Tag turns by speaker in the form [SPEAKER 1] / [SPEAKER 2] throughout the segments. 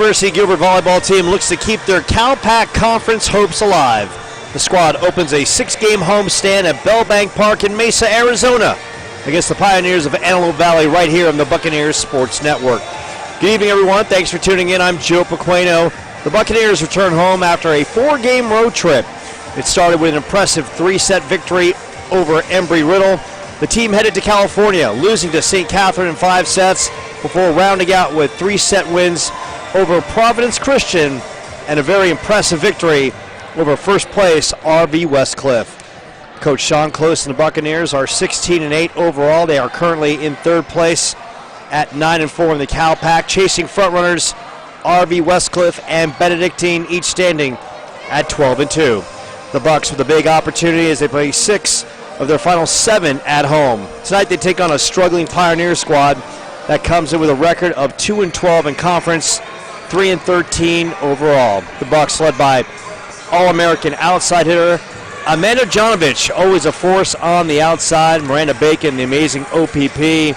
[SPEAKER 1] University Gilbert volleyball team looks to keep their Cal Pac conference hopes alive. The squad opens a 6-game homestand at Bell Bank Park in Mesa, Arizona, against the Pioneers of Antelope Valley right here on the Buccaneers Sports Network. Good evening, everyone. Thanks for tuning in. I'm Joe Pequeno. The Buccaneers return home after a 4-game road trip. It started with an impressive 3-set victory over Embry-Riddle. The team headed to California, losing to St. Catherine in 5 sets before rounding out with 3-set wins over Providence Christian and a very impressive victory over first place RV Westcliff. Coach Sean Close and the Buccaneers are 16-8 overall. They are currently in 3rd place at 9-4 in the Cal Pac, chasing frontrunners RV Westcliff and Benedictine, each standing at 12-2. The Bucs with a big opportunity as they play 6 of their final 7 at home. Tonight they take on a struggling Pioneer squad that comes in with a record of 2-12 in conference, 3-13 overall. The Bucs led by All-American outside hitter Amanda Jonovich, always a force on the outside. Miranda Bacon, the amazing OPP.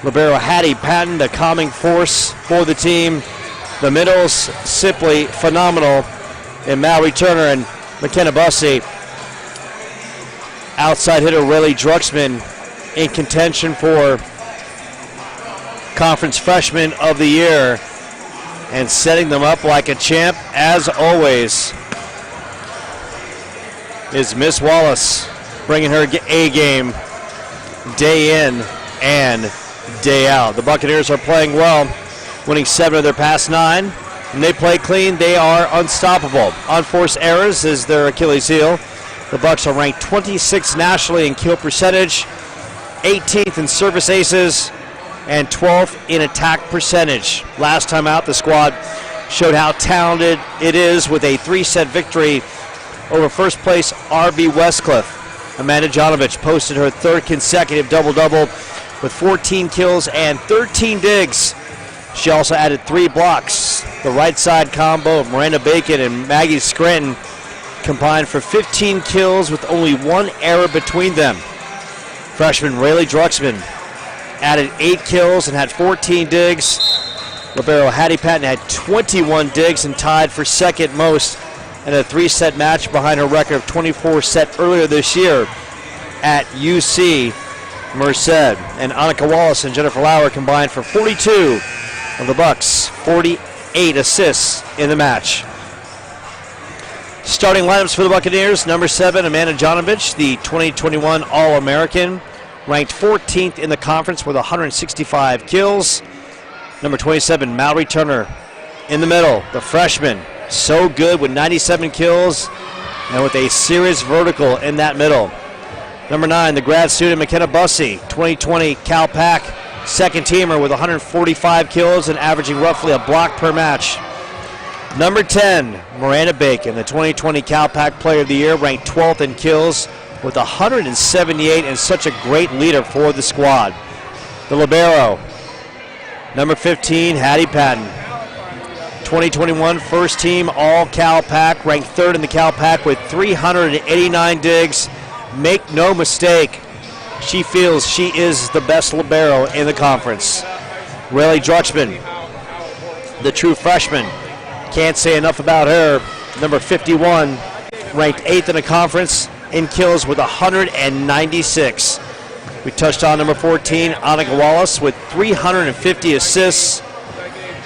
[SPEAKER 1] Libero Hattie Patton, the calming force for the team. The middles, simply phenomenal. And Mallory Turner and McKenna Bussey. Outside hitter Riley Druxman in contention for Conference Freshman of the Year. And setting them up like a champ, as always, is Miss Wallace, bringing her A game day in and day out. The Buccaneers are playing well, winning 7 of their past 9. When they play clean, they are unstoppable. Unforced errors is their Achilles heel. The Bucs are ranked 26th nationally in kill percentage, 18th in service aces, and 12th in attack percentage. Last time out, the squad showed how talented it is with a 3-set victory over first place RV Westcliff. Amanda Jonovich posted her 3rd consecutive double-double with 14 kills and 13 digs. She also added 3 blocks. The right side combo of Miranda Bacon and Maggie Scranton combined for 15 kills with only 1 error between them. Freshman Rayleigh Druxman added 8 kills and had 14 digs. Libero Hattie Patton had 21 digs and tied for 2nd most in a 3-set match behind her record of 24 set earlier this year at UC Merced. And Annika Wallace and Jennifer Lauer combined for 42 of the Bucs' 48 assists in the match. Starting lineups for the Buccaneers: number 7, Amanda Jonovich, the 2021 All-American, ranked 14th in the conference with 165 kills. Number 27, Mallory Turner. In the middle, the freshman, so good with 97 kills and with a serious vertical in that middle. Number 9, the grad student McKenna Bussey, 2020 Cal Pac, 2nd teamer with 145 kills and averaging roughly a block per match. Number 10, Miranda Bacon, the 2020 Cal Pac Player of the Year, ranked 12th in kills with 178 and such a great leader for the squad. The libero, number 15, Hattie Patton, 2021 first team All Cal Pac, ranked 3rd in the Cal Pac with 389 digs. Make no mistake, she feels she is the best libero in the conference. Riley Druxman, the true freshman, can't say enough about her. Number 51, ranked 8th in the conference in kills with 196. We touched on number 14, Annika Wallace, with 350 assists.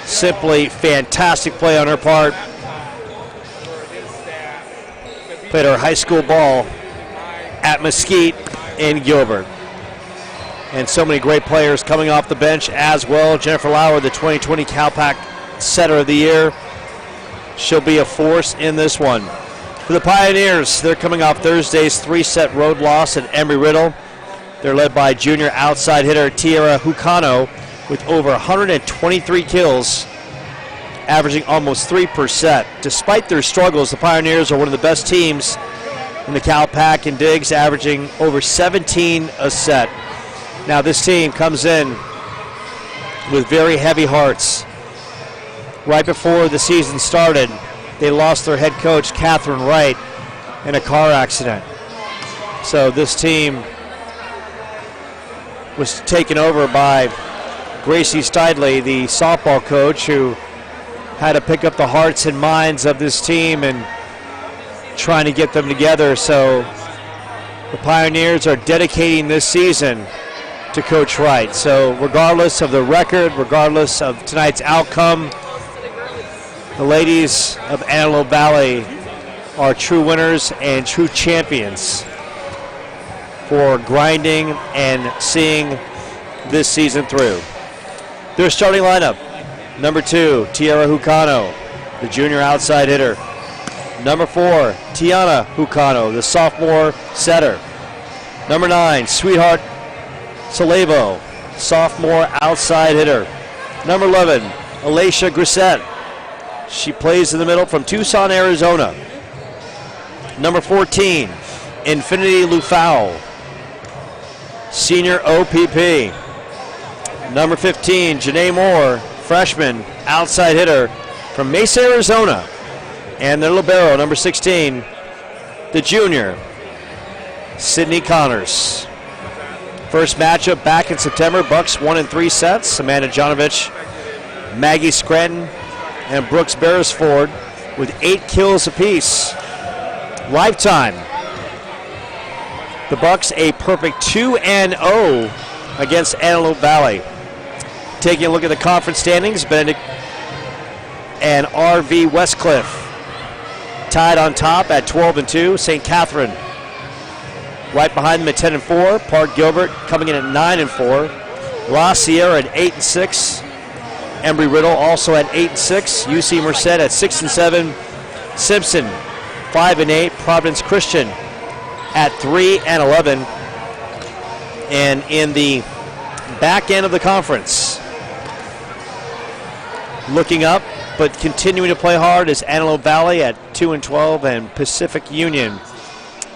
[SPEAKER 1] Simply fantastic play on her part. Played her high school ball at Mesquite in Gilbert. And so many great players coming off the bench as well. Jennifer Lauer, the 2020 Cal Pac Setter of the Year. She'll be a force in this one. For the Pioneers, they're coming off Thursday's 3-set road loss at Embry-Riddle. They're led by junior outside hitter Tiara Hucano with over 123 kills, averaging almost 3 per set. Despite their struggles, the Pioneers are one of the best teams in the Cal Pac in digs, averaging over 17 a set. Now this team comes in with very heavy hearts. Right before the season started, they lost their head coach, Catherine Wright, in a car accident. So this team was taken over by Gracie Steidley, the softball coach, who had to pick up the hearts and minds of this team and trying to get them together. So the Pioneers are dedicating this season to Coach Wright. So regardless of the record, regardless of tonight's outcome, the ladies of Antelope Valley are true winners and true champions for grinding and seeing this season through. Their starting lineup: number 2, Tiara Hucano, the junior outside hitter. Number 4, Tiana Hucano, the sophomore setter. Number 9, Sweetheart Salevo, sophomore outside hitter. Number 11, Alicia Grissett. She plays in the middle from Tucson, Arizona. Number 14, Infinity Lufau, senior OPP. Number 15, Janae Moore, freshman outside hitter from Mesa, Arizona. And their libero, number 16, the junior, Sydney Connors. First matchup back in September, Bucks won in 3 sets. Amanda Jonovich, Maggie Scranton, and Brooks Beresford with 8 kills apiece. Lifetime, the Bucks a perfect 2-0 against Antelope Valley. Taking a look at the conference standings, Benedict and RV Westcliff tied on top at 12-2. St. Catherine right behind them at 10-4. Park Gilbert coming in at 9-4. La Sierra at 8-6. Embry Riddle also at 8-6. UC Merced at 6-7. Simpson 5-8. Providence Christian at 3-11. And in the back end of the conference, looking up but continuing to play hard, is Antelope Valley at 2-12 and Pacific Union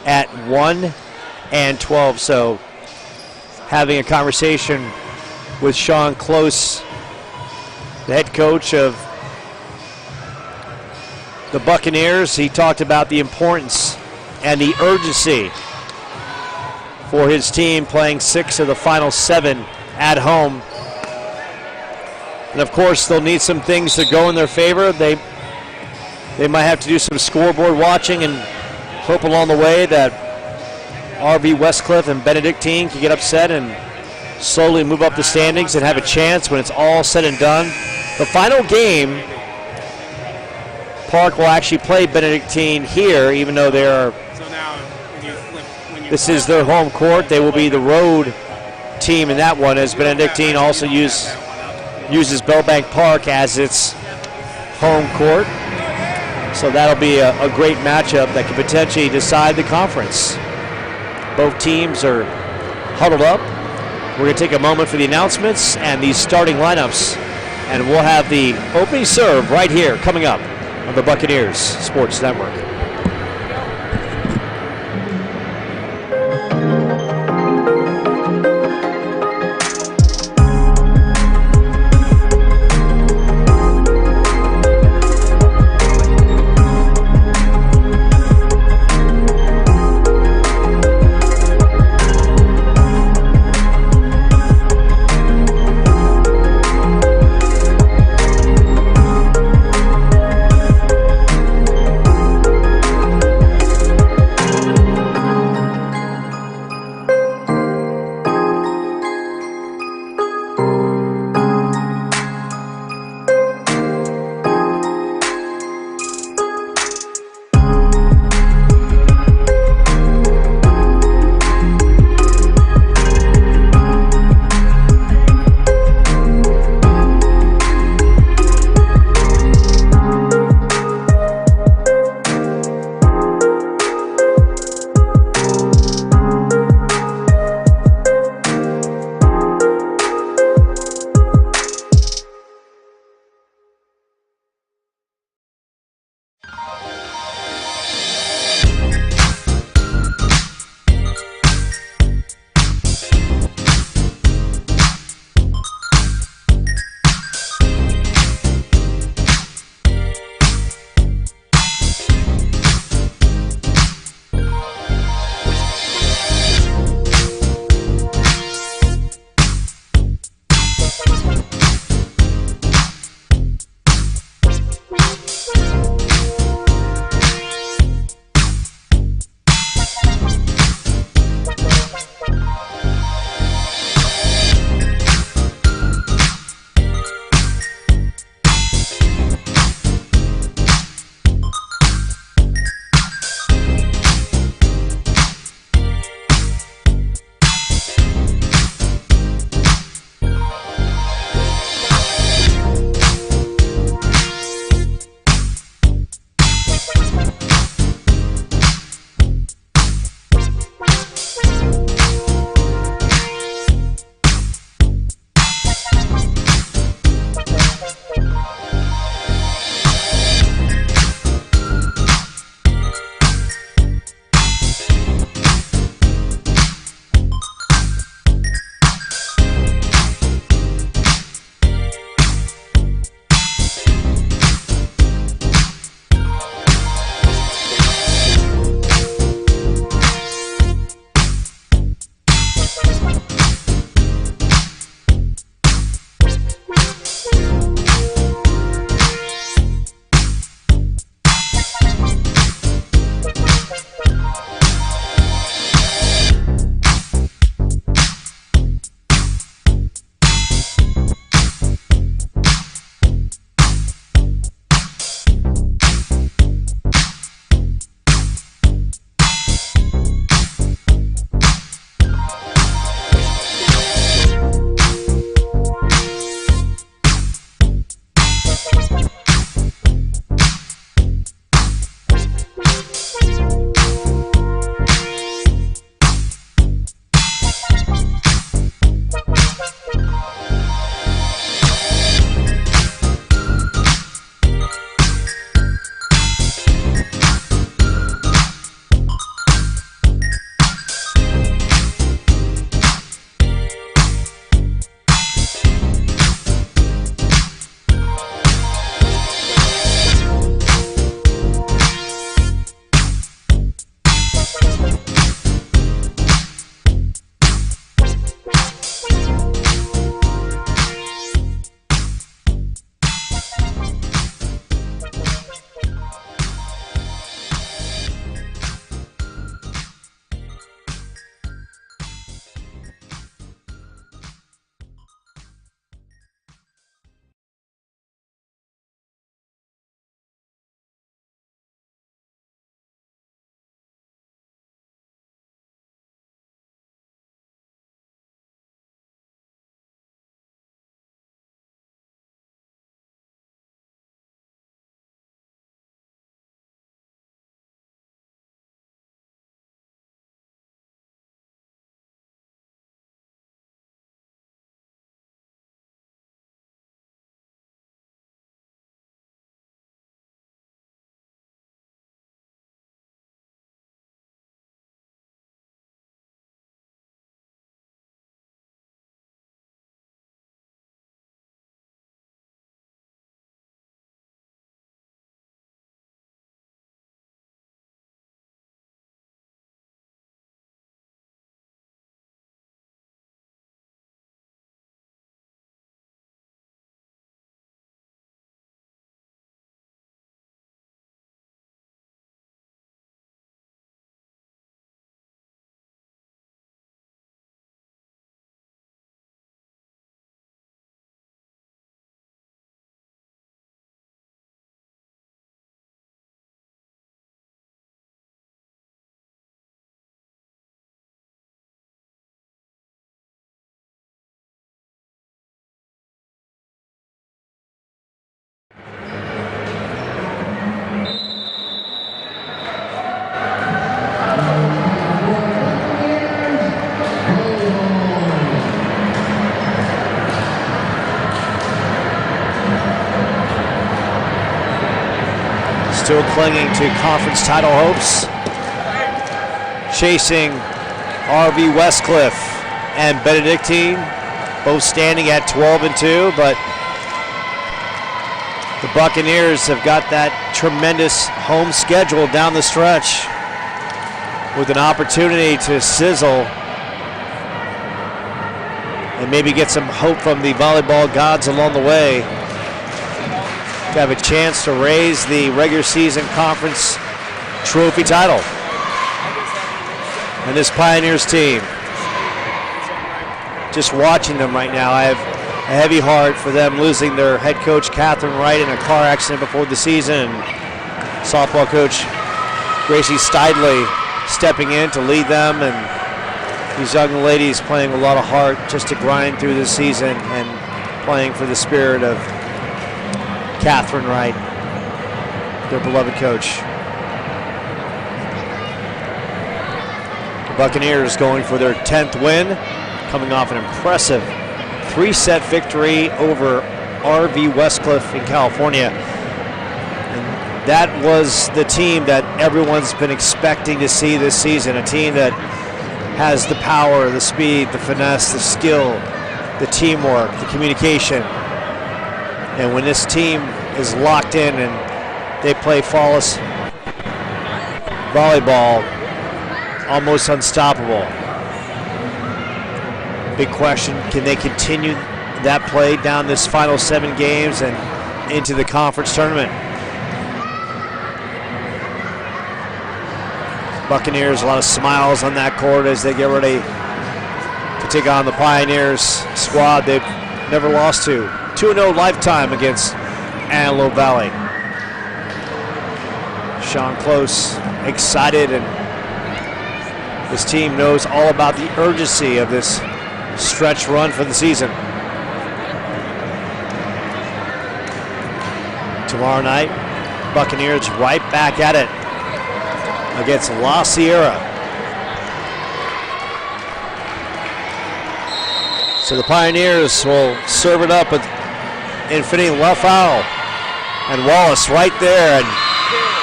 [SPEAKER 1] at 1-12. So having a conversation with Sean Close, the head coach of the Buccaneers, he talked about the importance and the urgency for his team playing 6 of the final 7 at home. And of course, they'll need some things to go in their favor. They might have to do some scoreboard watching and hope along the way that RV Westcliff and Benedictine can get upset and slowly move up the standings and have a chance when it's all said and done. The final game, Park will actually play Benedictine here, even though they are. This is their home court. They will be the road team in that one, as Benedictine also uses Bellbank Park as its home court. So that'll be a great matchup that could potentially decide the conference. Both teams are huddled up. We're going to take a moment for the announcements and these starting lineups, and we'll have the opening serve right here coming up on the Buccaneers Sports Network. still clinging to conference title hopes. Chasing RV Westcliff and Benedictine, both standing at 12-2, but the Buccaneers have got that tremendous home schedule down the stretch with an opportunity to sizzle and maybe get some hope from the volleyball gods along the way to have a chance to raise the regular season conference trophy title. And this Pioneers team, just watching them right now, I have a heavy heart for them losing their head coach Catherine Wright in a car accident before the season. Softball coach Gracie Steidley stepping in to lead them, and these young ladies playing a lot of heart just to grind through this season and playing for the spirit of Catherine Wright, their beloved coach. The Buccaneers going for their 10th win, coming off an impressive 3-set victory over RV Westcliff in California. And that was the team that everyone's been expecting to see this season, a team that has the power, the speed, the finesse, the skill, the teamwork, the communication. And when this team is locked in and they play flawless volleyball, almost unstoppable. Big question, can they continue that play down this final 7 games and into the conference tournament? Buccaneers, a lot of smiles on that court as they get ready to take on the Pioneers squad they've never lost to. 2-0 lifetime against Antelope Valley. Sean Close excited, and this team knows all about the urgency of this stretch run for the season. Tomorrow night, Buccaneers right back at it against La Sierra. So the Pioneers will serve it up with Infinity LaFowl and Wallace right there, and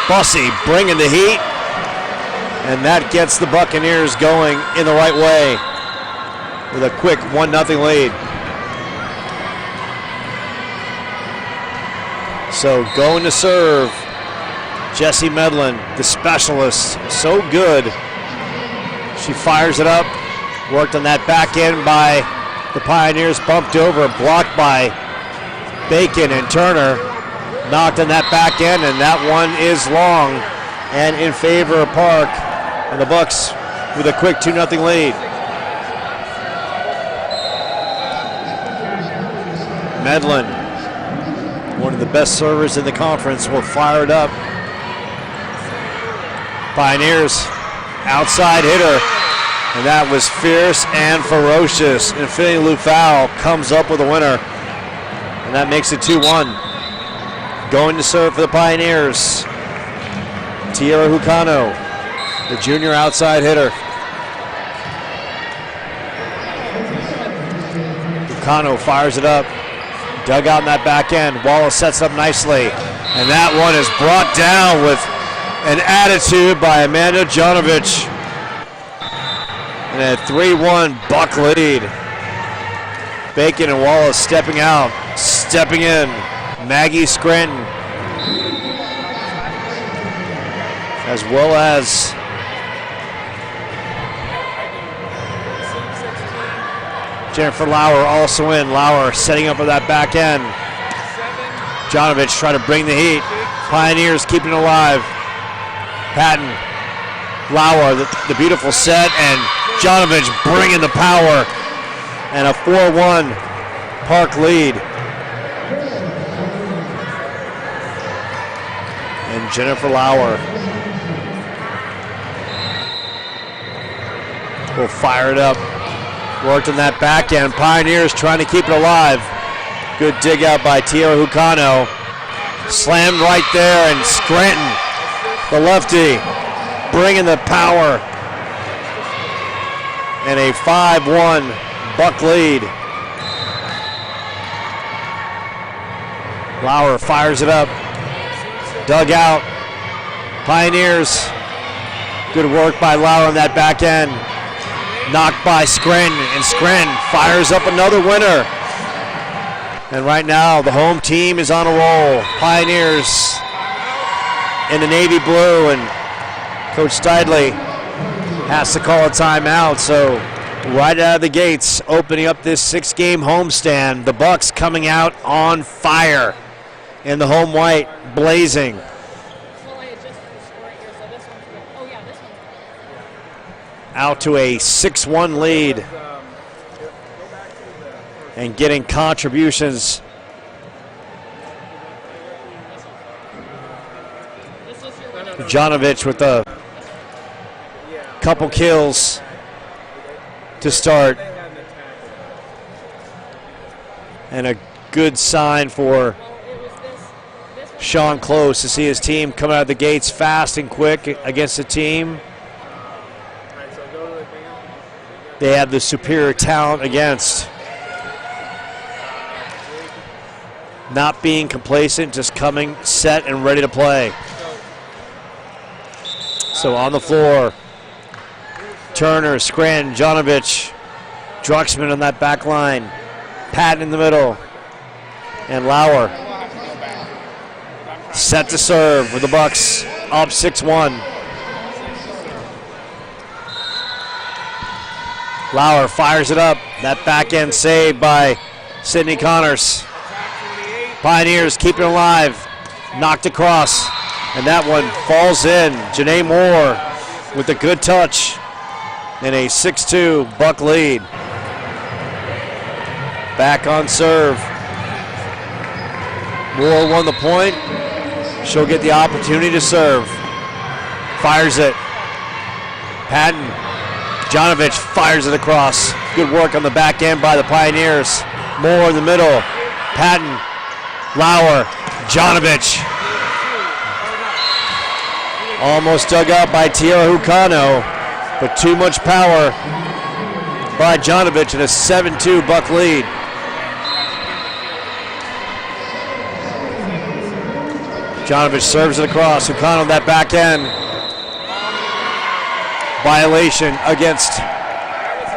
[SPEAKER 1] Bussey bringing the heat, and that gets the Buccaneers going in the right way with a quick 1-0 lead. So going to serve, Jessie Medlin, the specialist, so good. She fires it up, worked on that back end by the Pioneers, bumped over, blocked by Bacon and Turner, knocked on that back end, and that one is long and in favor of Park, and the Bucks with a quick 2-0 lead. Medlin, one of the best servers in the conference, will fire it up. Pioneers, outside hitter, and that was fierce and ferocious. Infinity LaFowl comes up with a winner, and that makes it 2-1. Going to serve for the Pioneers, Tierra Hucano, the junior outside hitter. Hucano fires it up. Dug out in that back end. Wallace sets up nicely. And that one is brought down with an attitude by Amanda Jonovich. And a 3-1 Buck lead. Bacon and Wallace stepping out, stepping in. Maggie Scranton, as well as Jennifer Lauer also in. Lauer setting up with that back end. Jonovich trying to bring the heat. Pioneers keeping it alive. Patton, Lauer, the beautiful set, and Jonovich bringing the power, and a 4-1 Park lead. And Jennifer Lauer will fire it up. Worked on that back end. Pioneers trying to keep it alive. Good dig out by Tierra Hucano. Slammed right there, and Scranton, the lefty, bringing the power. And a 5-1 Buck lead. Lauer fires it up. Dug out. Pioneers, good work by Lauer on that back end. Knocked by Scranton, and Scranton fires up another winner. And right now, the home team is on a roll. Pioneers in the navy blue, and Coach Steidley has to call a timeout. So right out of the gates, opening up this 6-game homestand, the Bucks coming out on fire in the home white, blazing. Out to a 6-1 lead and getting contributions. Jonovich with a couple kills to start. And a good sign for Sean Close to see his team come out of the gates fast and quick against a team they have the superior talent against. Not being complacent, just coming set and ready to play. So on the floor, Turner, Scranton, Jonovich, Drucksmann on that back line, Patton in the middle, and Lauer set to serve with the Bucks up 6-1. Lauer fires it up. That back end saved by Sidney Connors. Pioneers keep it alive. Knocked across. And that one falls in. Janae Moore with a good touch. And a 6-2 Buck lead. Back on serve. Moore won the point. She'll get the opportunity to serve. Fires it. Patton. Jonovich fires it across. Good work on the back end by the Pioneers. Moore in the middle. Patton. Lauer. Jonovich. Almost dug out by Tiara Hucano, but too much power by Jonovich and a 7-2 Buck lead. Jonovich serves it across. Hucano on that back end. Violation against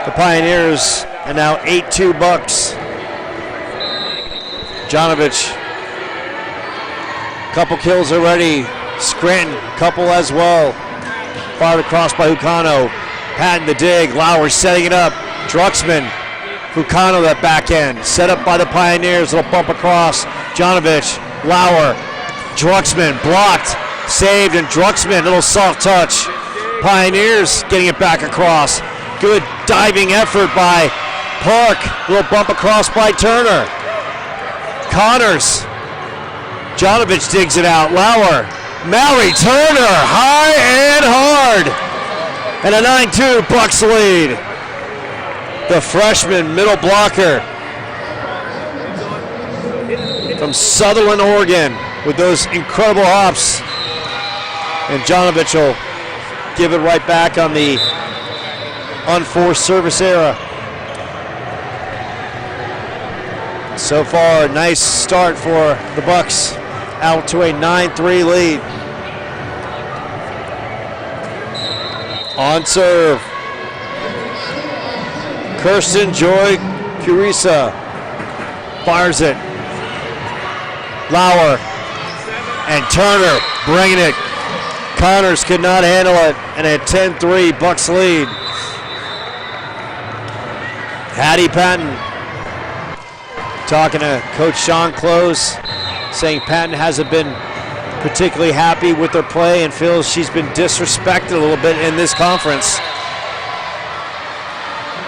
[SPEAKER 1] the Pioneers, and now 8-2 Bucks. Jonovich, couple kills already. Scranton, couple as well. Fired across by Hucano. Patton the dig. Lauer setting it up. Drucksmann. Hucano that back end. Set up by the Pioneers. Little bump across. Jonovich. Lauer. Drucksmann blocked. Saved, and Drucksmann, little soft touch. Pioneers getting it back across. Good diving effort by Park. Little bump across by Turner. Connors. Jonovich digs it out. Lauer. Mallory Turner, high and hard. And a 9-2 Bucks lead. The freshman middle blocker from Sutherland, Oregon, with those incredible hops. And Jonovich will give it right back on the unforced service era. So far, nice start for the Bucks, out to a 9-3 lead. On serve, Kirsten Joy Curisa fires it. Lauer and Turner bringing it. Connors could not handle it, and a 10-3 Bucks lead. Hattie Patton talking to Coach Sean Close, saying Patton hasn't been particularly happy with her play and feels she's been disrespected a little bit in this conference.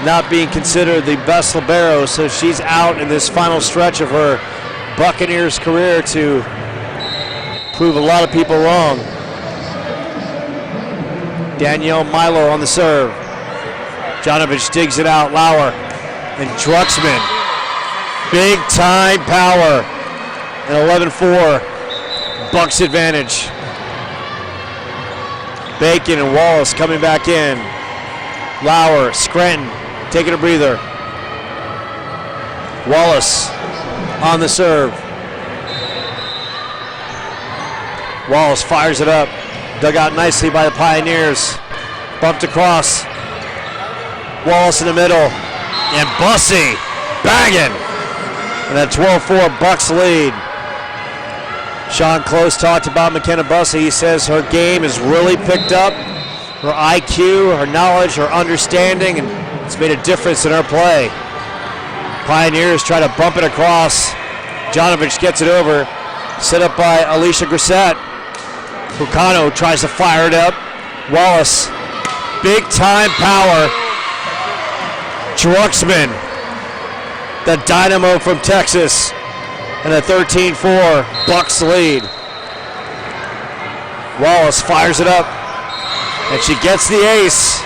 [SPEAKER 1] Not being considered the best libero, so she's out in this final stretch of her Buccaneers career to prove a lot of people wrong. Danielle Milo on the serve. Jonovich digs it out. Lauer and Drucksmann. Big time power. An 11-4 Bucks advantage. Bacon and Wallace coming back in. Lauer, Scranton taking a breather. Wallace on the serve. Wallace fires it up. Dug out nicely by the Pioneers. Bumped across. Wallace in the middle. And Bussey bagging. And that 12-4 Bucks lead. Sean Close talked about McKenna Bussey. He says her game is really picked up. Her IQ, her knowledge, her understanding, and it's made a difference in her play. Pioneers try to bump it across. Jonovich gets it over. Set up by Alicia Grissett. Bucano tries to fire it up. Wallace, big time power. Drucksman, the dynamo from Texas, and a 13-4 Bucks lead. Wallace fires it up, and she gets the ace.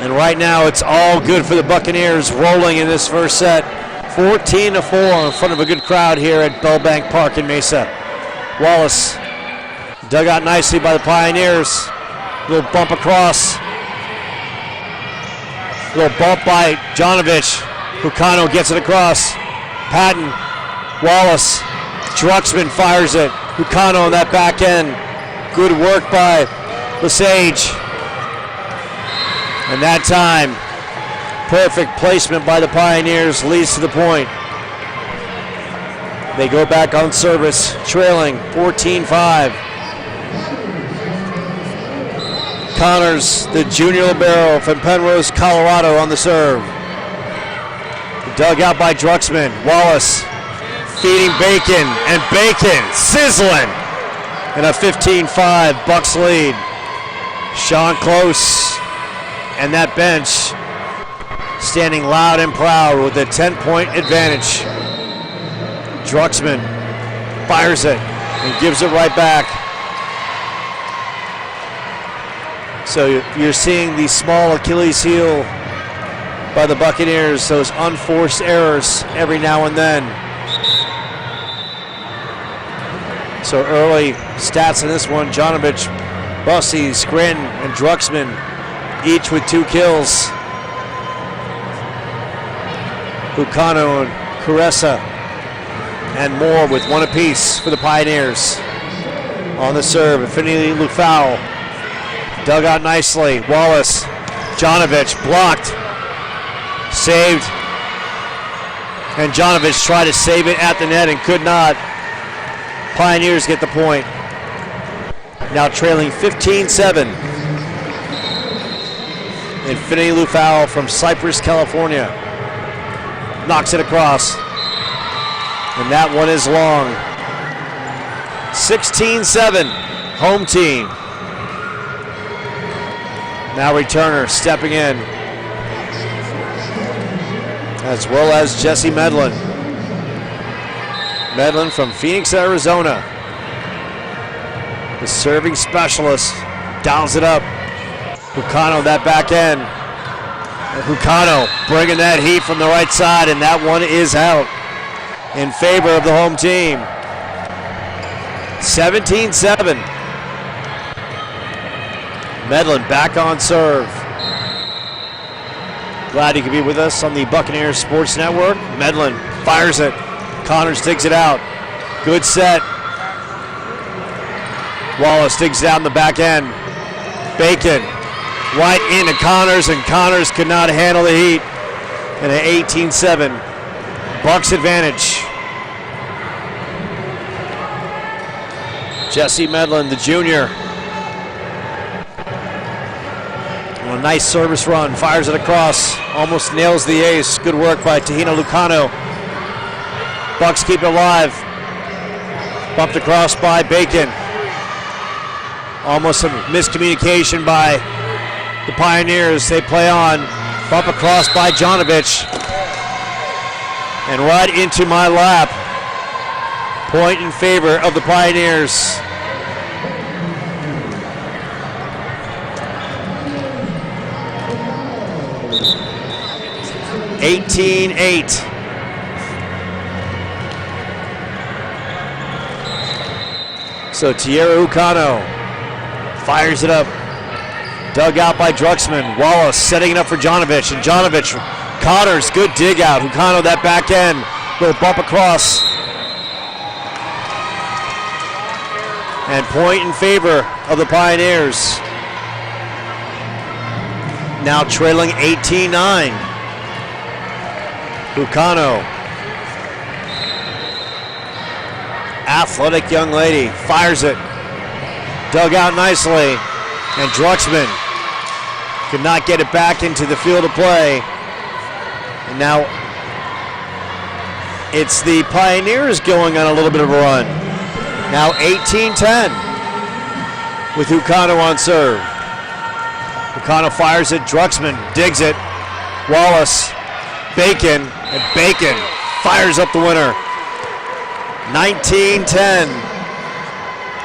[SPEAKER 1] And right now it's all good for the Buccaneers, rolling in this first set. 14-4 in front of a good crowd here at Bell Bank Park in Mesa. Wallace dug out nicely by the Pioneers. Little bump across. Little bump by Jonovich. Bucano gets it across. Patton, Wallace, Drucksman fires it. Bucano on that back end. Good work by Lesage. And that time, perfect placement by the Pioneers leads to the point. They go back on service, trailing 14-5. Connors, the junior libero from Penrose, Colorado, on the serve. Dug out by Drucksman. Wallace feeding Bacon, and Bacon sizzling. And a 15-5 Bucks lead. Sean Close and that bench standing loud and proud with a 10-point advantage. Drucksman fires it and gives it right back. So you're seeing the small Achilles heel by the Buccaneers, those unforced errors every now and then. So early stats in this one: Jonovich, Bussey, Scranton, and Drucksman, each with 2 kills. Bucano and Caressa and more with 1 apiece for the Pioneers. On the serve, Infinity Lufau dug out nicely. Wallace, Jonovich blocked, saved, and Jonovich tried to save it at the net and could not. Pioneers get the point. Now trailing 15-7. Infinity Lufau from Cypress, California, knocks it across, and that one is long. 16-7, home team. Now returner stepping in, as well as Jesse Medlin. Medlin from Phoenix, Arizona. The serving specialist dials it up. Bucano that back end. And Bucano bringing that heat from the right side, and that one is out in favor of the home team. 17-7. Medlin back on serve. Glad he could be with us on the Buccaneers Sports Network. Medlin fires it. Connors digs it out. Good set. Wallace digs it out in the back end. Bacon right into Connors, and Connors could not handle the heat. And an 18-7 Bucks advantage. Jesse Medlin, the junior. A nice service run, fires it across, almost nails the ace. Good work by Tahina Lucano. Bucks keep it alive. Bumped across by Bacon. Almost some miscommunication by the Pioneers. They play on. Bump across by Jonovich. And right into my lap. Point in favor of the Pioneers. 18-8. So Tierra Ucano fires it up. Dug out by Drucksman. Wallace setting it up for Jonovich. And Jonovich, Connors, good dig out. Ucano that back end. Little bump across. And point in favor of the Pioneers. Now trailing 18-9. Bucano. Athletic young lady, fires it. Dug out nicely. And Druxman could not get it back into the field of play. And now it's the Pioneers going on a little bit of a run. Now 18-10 with Bucano on serve. Bucano fires it, Druxman digs it. Wallace, Bacon, and Bacon fires up the winner. 19-10.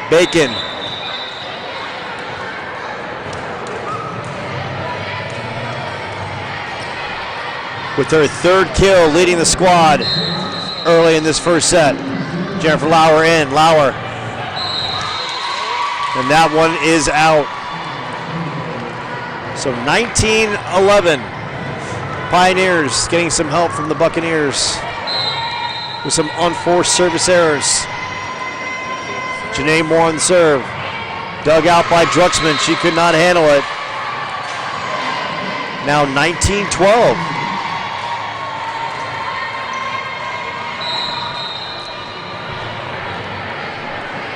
[SPEAKER 1] Bacon. With her third kill, leading the squad early in this first set. Jennifer Lauer in, Lauer. And that one is out. So 19-11. Pioneers getting some help from the Buccaneers with some unforced service errors. Janae Moore on the serve. Dug out by Druxman. She could not handle it. Now 19-12.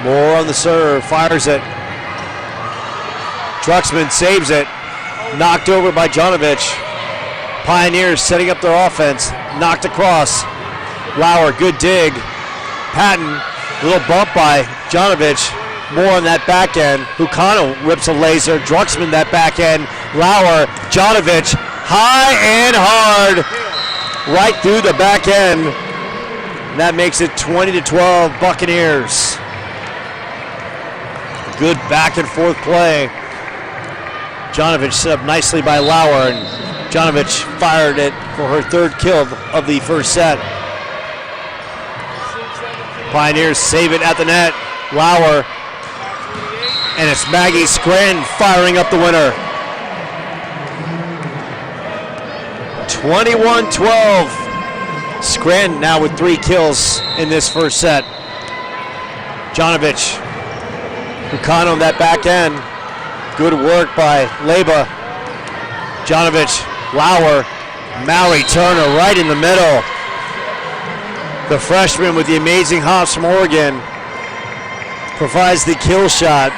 [SPEAKER 1] Moore on the serve, fires it. Druxman saves it. Knocked over by Jonovich. Pioneers setting up their offense. Knocked across. Lauer, good dig. Patton, little bump by Jonovich. Moore on that back end. Bucano rips a laser. Druxman that back end. Lauer, Jonovich, high and hard. Right through the back end. And that makes it 20-12 Buccaneers. Good back and forth play. Jonovich set up nicely by Lauer, and Jonovich fired it for her third kill of the first set. Pioneers save it at the net. Lauer, and it's Maggie Scranton firing up the winner. 21-12. Scranton now with 3 kills in this first set. Jonovich. Bucano on that back end. Good work by Leba. Jonovich, Lauer, Mallory Turner right in the middle. The freshman with the amazing hops from Oregon provides the kill shot.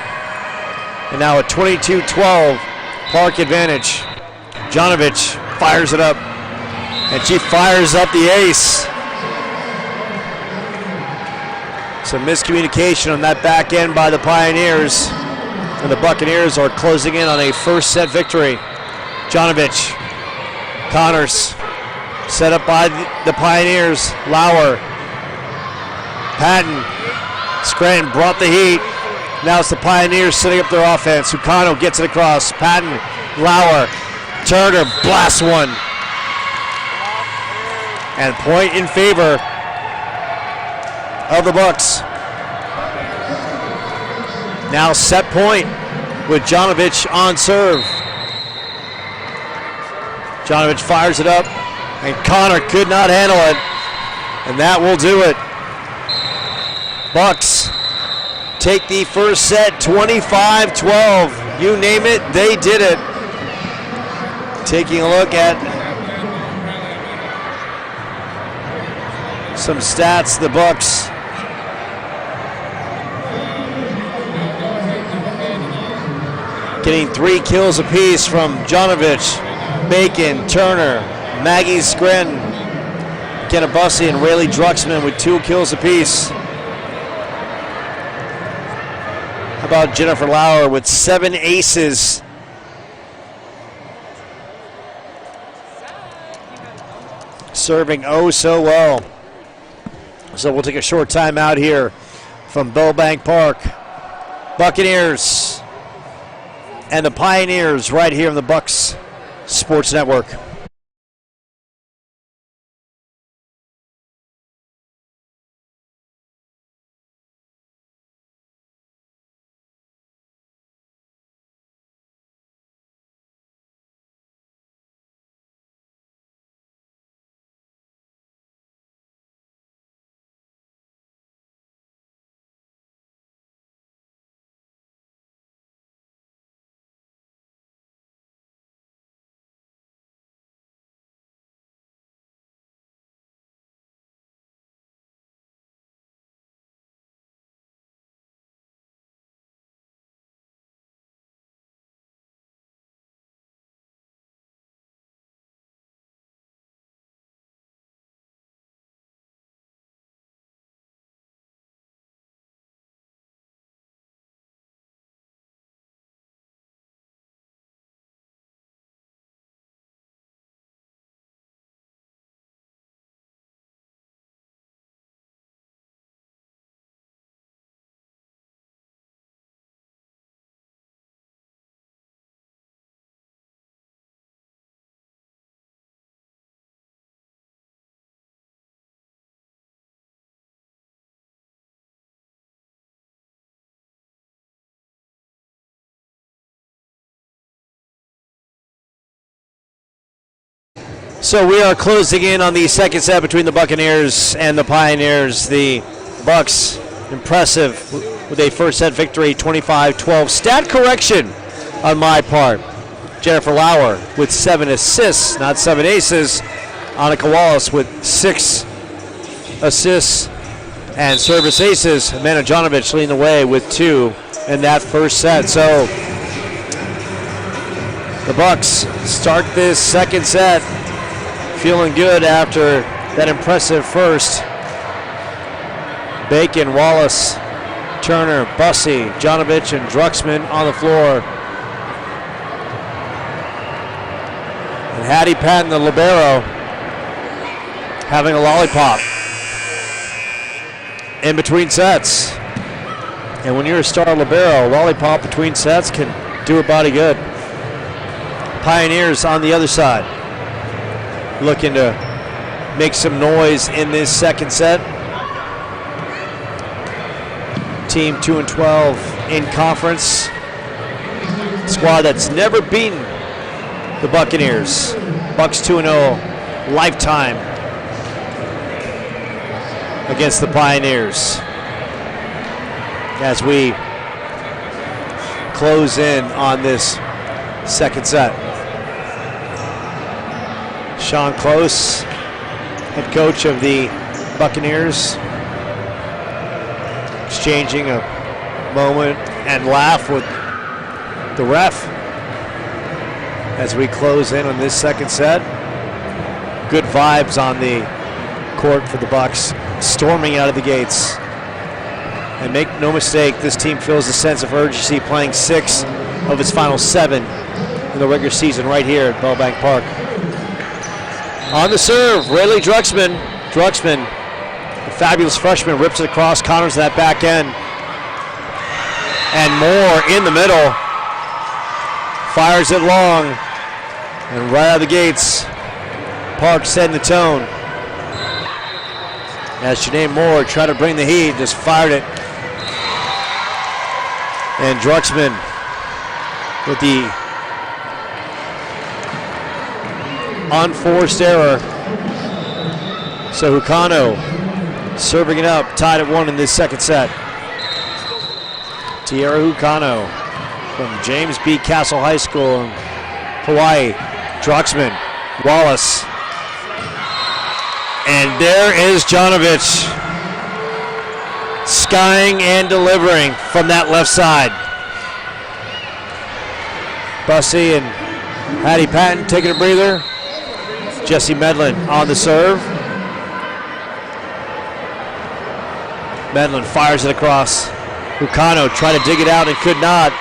[SPEAKER 1] And now a 22-12 Park advantage. Jonovich fires it up. And she fires up the ace. Some miscommunication on that back end by the Pioneers. And the Buccaneers are closing in on a first set victory. Jonovich, Connors, set up by the Pioneers. Lauer, Patton, Scranton brought the heat. Now it's the Pioneers setting up their offense. Bucano gets it across. Patton, Lauer, Turner blasts one. And point in favor of the Bucks. Now set point with Jonovich on serve. Jonovich fires it up, and Connor could not handle it, and that will do it. Bucks take the first set 25-12. You name it, they did it. Taking a look at some stats, the Bucks getting 3 kills apiece from Jonovich, Bacon, Turner, Maggie Scranton, Kennebussy, and Rayleigh Druxman with 2 kills apiece. How about Jennifer Lauer with 7 aces? Serving oh so well. So we'll take a short time out here from Bellbank Park. Buccaneers and the Pioneers right here on the Bucks Sports Network. So we are closing in on the second set between the Buccaneers and the Pioneers. The Bucks, impressive with a first set victory, 25-12. Stat correction on my part. Jennifer Lauer with 7 assists, not 7 aces. Annika Wallace with 6 assists and service aces. Amanda Jonovich leading the way with 2 in that first set. So the Bucks start this second set feeling good after that impressive first. Bacon, Wallace, Turner, Bussey, Jonovich, and Druxman on the floor. And Hattie Patton, the libero, having a lollipop in between sets. And when you're a star libero, a lollipop between sets can do a body good. Pioneers on the other side, looking to make some noise in this second set. Team 2-12 in conference. Squad that's never beaten the Buccaneers. Bucks 2-0 lifetime against the Pioneers. As we close in on this second set. Sean Close, head coach of the Buccaneers, exchanging a moment and laugh with the ref as we close in on this second set. Good vibes on the court for the Bucks, storming out of the gates. And make no mistake, this team feels a sense of urgency, playing 6 of its final 7 in the regular season right here at Bellbank Park. On the serve, Rayleigh Druxman. Druxman, the fabulous freshman, rips it across, counters that back end. And Moore in the middle. Fires it long. And right out of the gates, Park setting the tone. As Janae Moore tried to bring the heat, just fired it. And Druxman with the unforced error. So Hukano serving it up, tied at 1 in this second set. Tiara Hukano from James B. Castle High School in Hawaii. Druxman, Wallace. And there is Jonovich, skying and delivering from that left side. Bussey and Hattie Patton taking a breather. Jesse Medlin on the serve. Medlin fires it across. Hukano tried to dig it out and could not.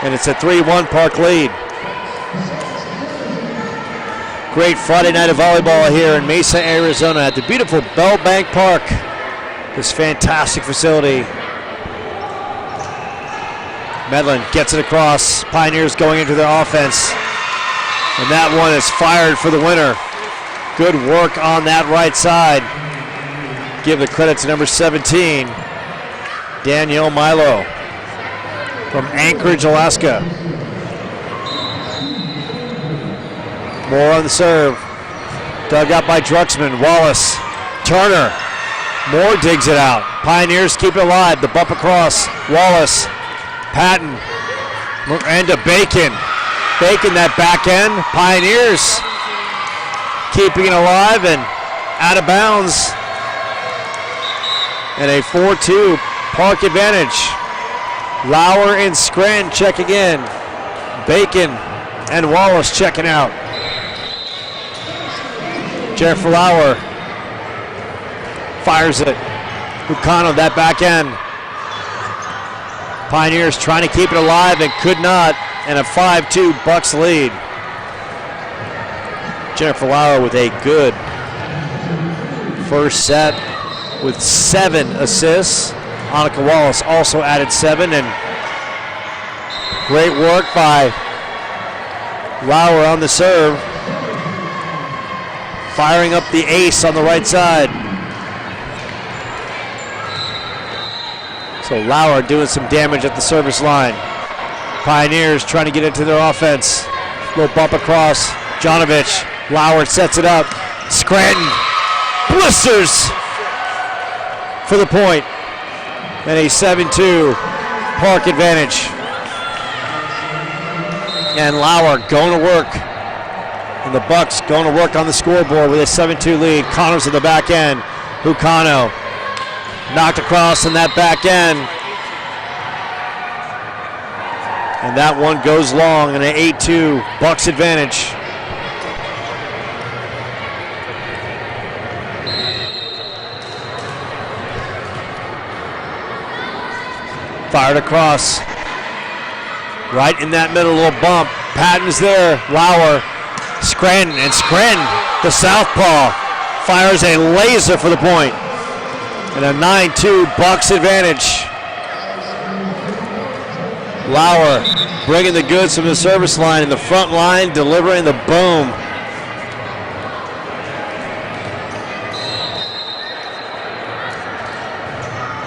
[SPEAKER 1] And it's a 3-1 Park lead. Great Friday night of volleyball here in Mesa, Arizona at the beautiful Bellbank Park. This fantastic facility. Medlin gets it across. Pioneers going into their offense. And that one is fired for the winner. Good work on that right side. Give the credit to number 17, Danielle Milo from Anchorage, Alaska. Moore on the serve. Dug out by Druxman. Wallace. Turner. Moore digs it out. Pioneers keep it alive. The bump across. Wallace. Patton. And to Bacon. Bacon that back end. Pioneers keeping it alive and out of bounds. And a 4-2 Park advantage. Lauer and Scranton check again. Bacon and Wallace checking out. Jennifer Lauer fires it. Hukano that back end. Pioneers trying to keep it alive and could not. And a 5-2 Bucks lead. Jennifer Lauer with a good first set with 7 assists. Annika Wallace also added 7, and great work by Lauer on the serve. Firing up the ace on the right side. So Lauer doing some damage at the service line. Pioneers trying to get into their offense. Little bump across. Jonovich Lauer sets it up. Scranton blisters for the point. And a 7-2 Park advantage. And Lauer going to work. And the Bucks going to work on the scoreboard with a 7-2 lead. Connors in the back end. Bucano knocked across in that back end. And that one goes long, and an 8-2 Bucks advantage. Fired across. Right in that middle, little bump. Patton's there. Lauer. Scranton, and Scranton, the southpaw, fires a laser for the point. And a 9-2 Bucks advantage. Lauer bringing the goods from the service line in the front line, delivering the boom.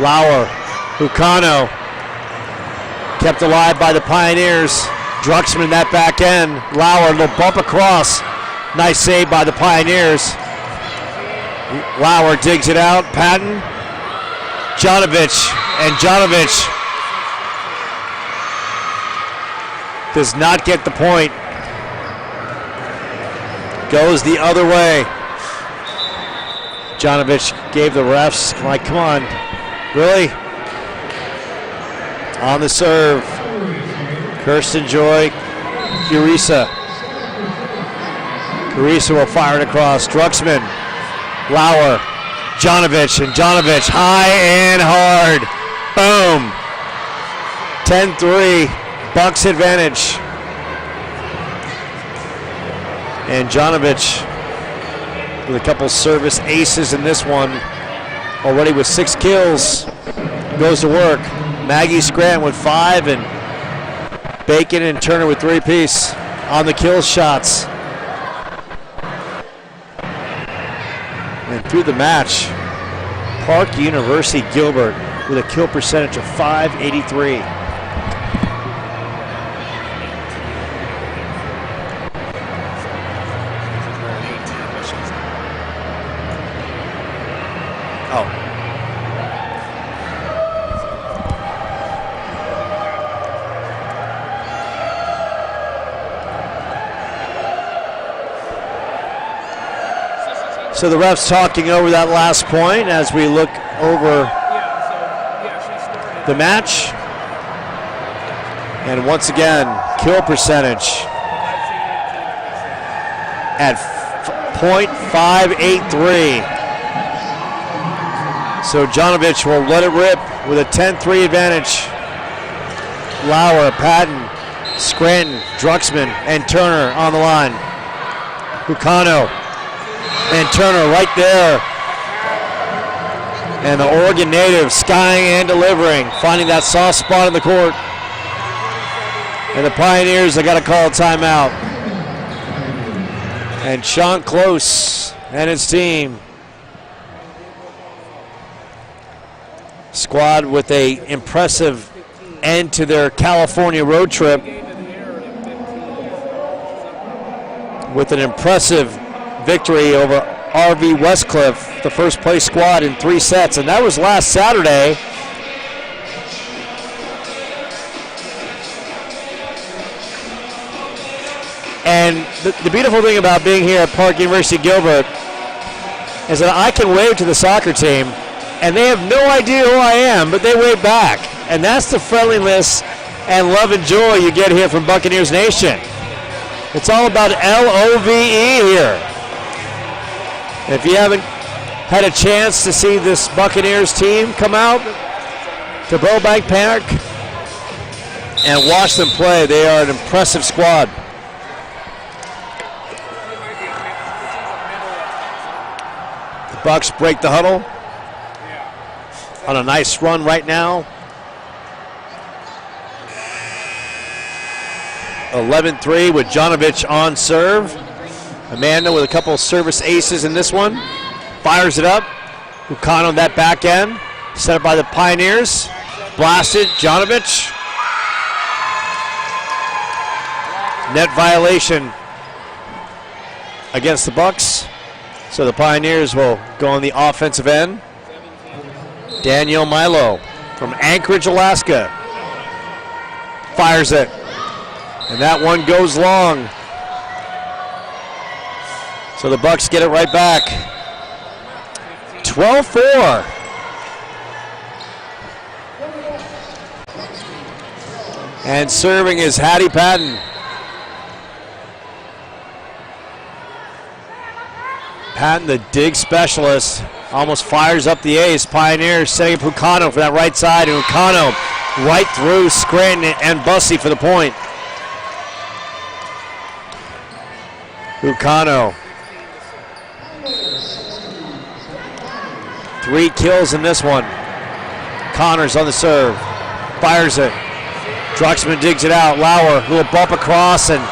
[SPEAKER 1] Lauer, Bucano, kept alive by the Pioneers. Druxman in that back end. Lauer, little bump across. Nice save by the Pioneers. Lauer digs it out. Patton, Jonovich, and Jonovich does not get the point. Goes the other way. Jonovich gave the refs, like, come on, really? On the serve, Kirsten Joy, Curisa. Curisa will fire it across. Druxman, Lauer, Jonovich, and Jonovich high and hard. Boom. 10-3, Bucks advantage. And Jonovich with a couple service aces in this one. Already with 6 kills. Goes to work. Maggie Scranton with 5, and Bacon and Turner with 3 apiece on the kill shots. And through the match, Park University Gilbert with a kill percentage of .583. So the refs talking over that last point as we look over the match. And once again, kill percentage at .583. So Jonovich will let it rip with a 10-3 advantage. Lauer, Patton, Scranton, Druxman, and Turner on the line. Bucano and Turner right there. And the Oregon native skying and delivering, finding that soft spot in the court. And the Pioneers, they got to call a timeout. And Sean Close and his team. Squad with a impressive end to their California road trip. With an impressive victory over RV Westcliff, the first place squad in 3 sets, and that was last Saturday. And the beautiful thing about being here at Park University Gilbert is that I can wave to the soccer team, and they have no idea who I am, but they wave back. And that's the friendliness and love and joy you get here from Buccaneers Nation. It's all about LOVE here. If you haven't had a chance to see this Buccaneers team come out to Burbank Park and watch them play, they are an impressive squad. The Bucks break the huddle on a nice run right now. 11-3 with Jonovich on serve. Amanda with a couple of service aces in this one. Fires it up. Bucano on that back end. Set up by the Pioneers. Blasted. Jonovich. Net violation. against the Bucks. So the Pioneers will go on the offensive end. Daniel Milo from Anchorage, Alaska, fires it. And that one goes long. So the Bucks get it right back. 12-4. And serving is Hattie Patton. Patton, the dig specialist, almost fires up the ace. Pioneers setting up Hucano for that right side. And Hucano right through Scranton and Bussey for the point. Hucano. 3 kills in this one. Connors on the serve. Fires it. Drucksmann digs it out. Lauer, who will bump across and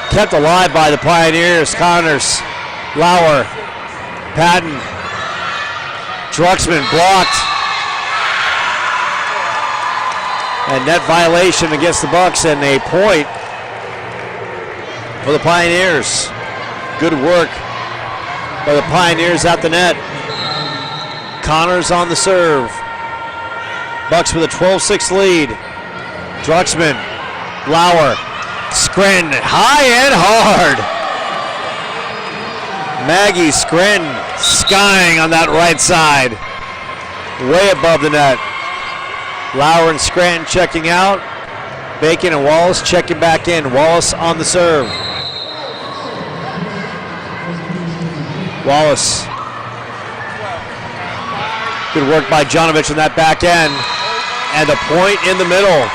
[SPEAKER 1] kept alive by the Pioneers. Connors. Lauer. Patton. Drucksmann blocked. And net violation against the Bucks and a point for the Pioneers. Good work by the Pioneers at the net. Connors on the serve. Bucks with a 12-6 lead. Drucksmann, Lauer, Scranton, high and hard. Maggie Scranton skying on that right side. Way above the net. Lauer and Scranton checking out. Bacon and Wallace checking back in. Wallace on the serve. Wallace. Good work by Jonovich on that back end. And a point in the middle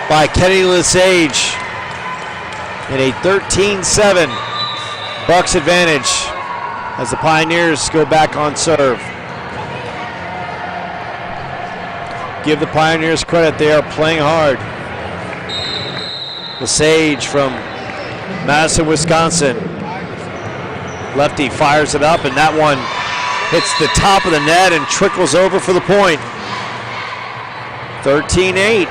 [SPEAKER 1] by Kennedy Lesage in a 13-7 Bucks advantage as the Pioneers go back on serve. Give the Pioneers credit, they are playing hard. Lesage from Madison, Wisconsin. Lefty fires it up and that one hits the top of the net and trickles over for the point. 13-8.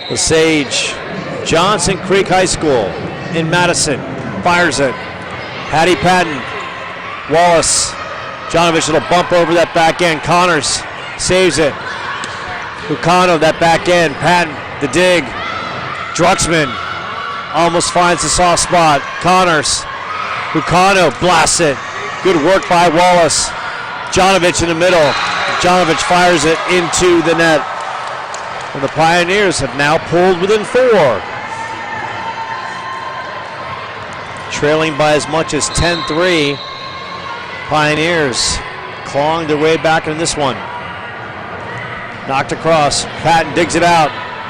[SPEAKER 1] Lesage, Johnson Creek High School in Madison, fires it. Hattie Patton, Wallace, Jonovich will bump over that back end. Connors saves it. Hucano, that back end. Patton, the dig. Drucksmann almost finds the soft spot. Connors, Hucano blasts it. Good work by Wallace. Jonovich in the middle. Jonovich fires it into the net. And the Pioneers have now pulled within 4. Trailing by as much as 10-3. Pioneers clawing their way back in this one. Knocked across. Patton digs it out.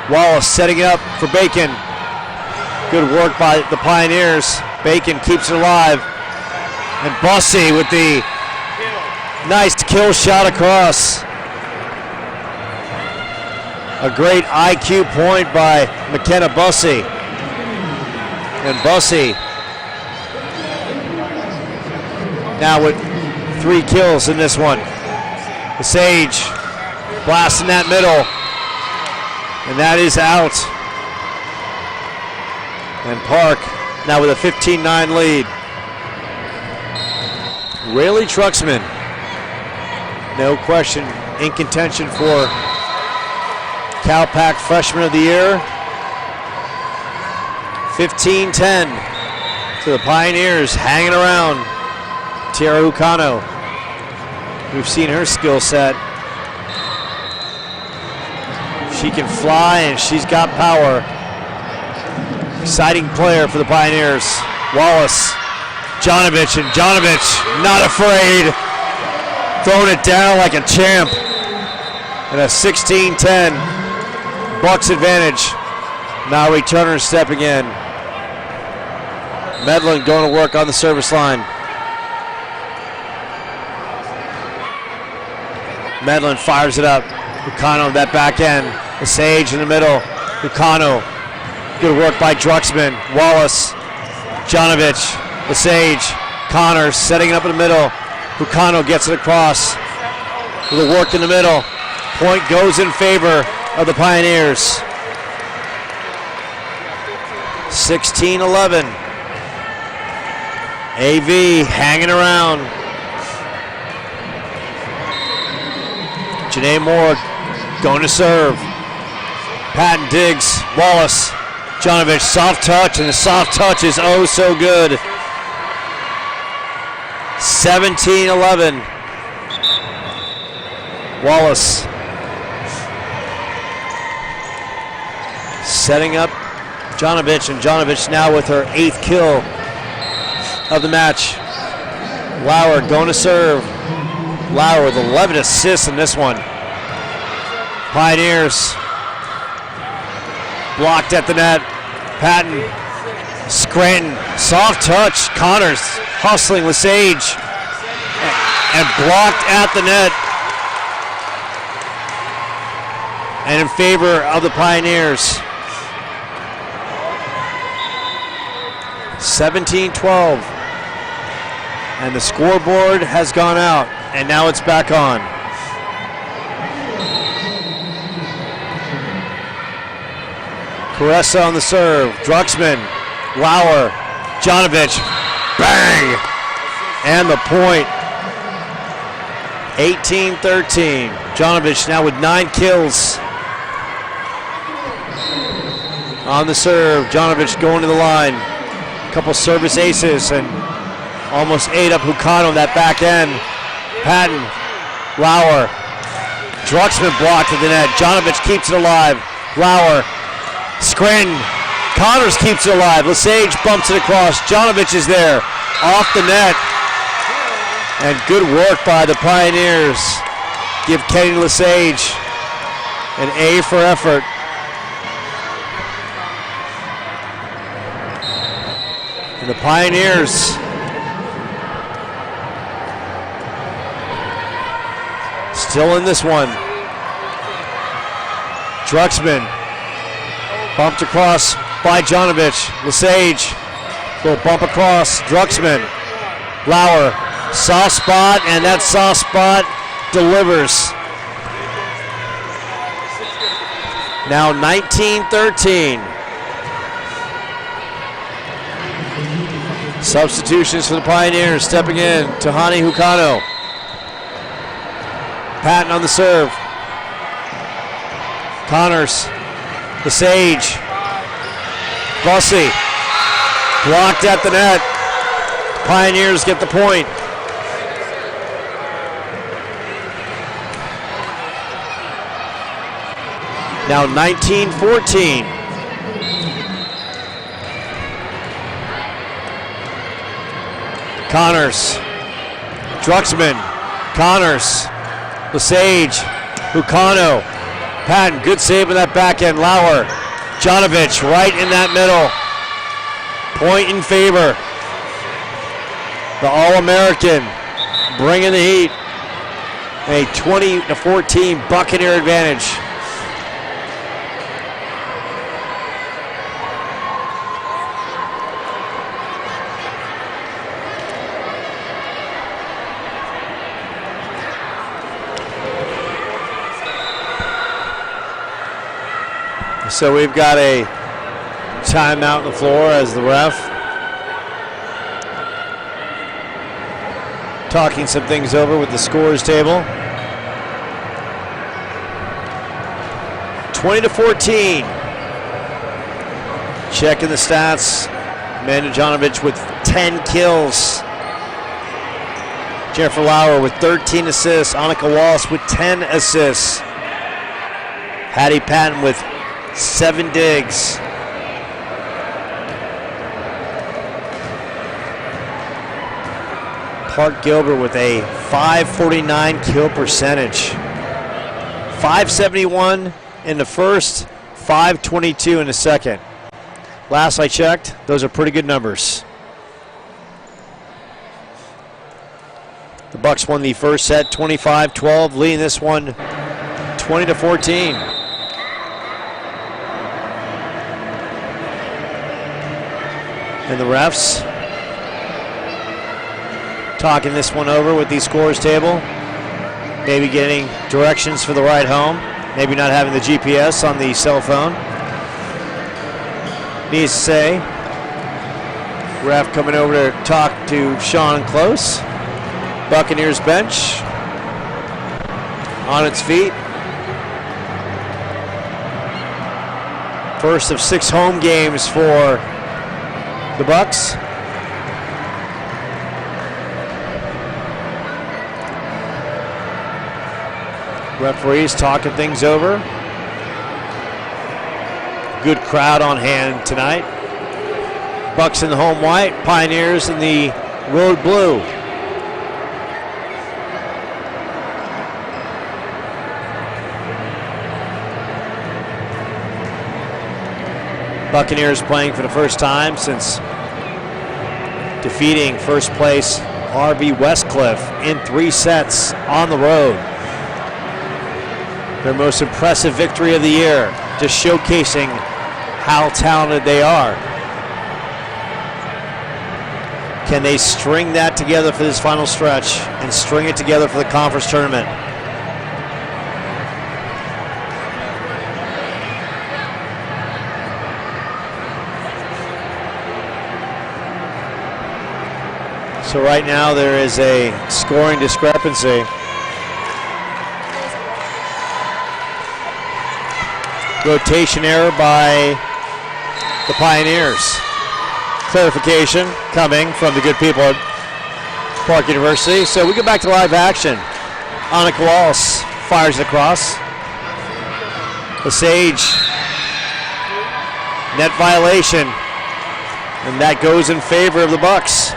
[SPEAKER 1] Wallace setting it up for Bacon. Good work by the Pioneers. Bacon keeps it alive. And Bussey with the nice kill shot across. A great IQ point by McKenna Bussey. And Bussey now with 3 kills in this one. Lesage blasting that middle. And that is out. And Park now with a 15-9 lead. Rayleigh Drucksmann, no question, in contention for Cal Pac Freshman of the Year. 15-10 to the Pioneers hanging around. Tiara Hucano, we've seen her skill set. She can fly and she's got power. Exciting player for the Pioneers. Wallace, Jonovich, and Jonovich not afraid. Throwing it down like a champ. And a 16-10 Bucks advantage. Now returner stepping in. Medlin going to work on the service line. Medlin fires it up. Hucano that back end. Lesage in the middle. Hucano. Good work by Drucksmann. Wallace. Jonovich. Lesage. Connors setting it up in the middle. Hucano gets it across. With a work in the middle. Point goes in favor of the Pioneers. 16-11. AV hanging around. Janae Moore going to serve. Patton digs. Wallace. Jonovich, soft touch, and the soft touch is oh so good. 17-11. Wallace setting up Jonovich, and Jonovich now with her 8th kill of the match. Lauer going to serve. Lauer with 11 assists in this one. Pioneers blocked at the net. Patton, Scranton, soft touch. Connors hustling Lesage and blocked at the net. And in favor of the Pioneers. 17-12. And the scoreboard has gone out, and now it's back on. Caressa on the serve. Druxman, Lauer, Jonovich, bang! And the point. 18-13. Jonovich now with 9 kills. On the serve, Jonovich going to the line. Couple service aces and almost ate up Hucano on that back end. Patton, Lauer, Druxman blocked at the net. Jonovich keeps it alive. Lauer, Scranton, Connors keeps it alive. Lesage bumps it across. Jonovich is there, off the net. And good work by the Pioneers. Give Kenny Lesage an A for effort. And the Pioneers still in this one. Druxman bumped across by Jonovich. Lesage, little bump across. Druxman, Lauer, soft spot, and that soft spot delivers. Now 19-13. Substitutions for the Pioneers. Stepping in, Tahani Hucano. Patton on the serve. Connors, Lesage, Bussey, blocked at the net. Pioneers get the point. Now 19-14. Connors, Druxman, Connors, Lesage, Hucano, Patton, good save in that back end. Lauer, Jonovich right in that middle. Point in favor. The All-American bringing the heat. A 20-14 Buccaneer advantage. So we've got a timeout on the floor as the ref talking some things over with the scores table. 20-14. Checking the stats. Amanda Jonovich with 10 kills. Jennifer Lauer with 13 assists. Annika Wallace with 10 assists. Hattie Patton with 7 digs. Park Gilbert with a .549 kill percentage. 571 in the first, 522 in the second. Last I checked, those are pretty good numbers. The Bucks won the first set 25-12, leading this one 20-14. And the refs talking this one over with the scores table. Maybe getting directions for the ride home. Maybe not having the GPS on the cell phone. needs to say. Ref coming over to talk to Sean Close. Buccaneers bench on its feet. First of 6 home games for the Bucs. Referees talking things over. Good crowd on hand tonight. Bucs in the home white, Pioneers in the road blue. Buccaneers playing for the first time since defeating first place RV Westcliff in 3 sets on the road. Their most impressive victory of the year, just showcasing how talented they are. Can they string that together for this final stretch and string it together for the conference tournament? So right now there is a scoring discrepancy. Rotation error by the Pioneers. Clarification coming from the good people at Park University. So we go back to live action. Anna Wallace fires it across. Lesage. Net violation. And that goes in favor of the Bucs.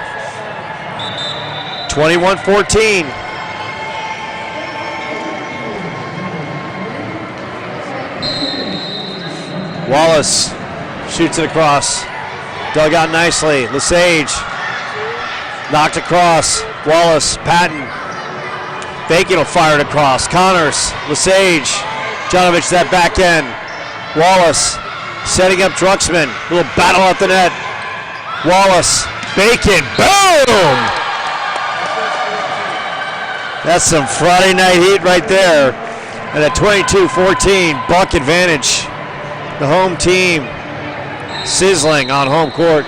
[SPEAKER 1] 21-14. Wallace shoots it across. Dug out nicely. Lesage knocked across. Wallace, Patton. Bacon will fire it across. Connors, Lesage. Jonovich that back end. Wallace setting up Druxman. Little battle at the net. Wallace, Bacon, boom! That's some Friday night heat right there. And a 22-14 Buck advantage. The home team sizzling on home court.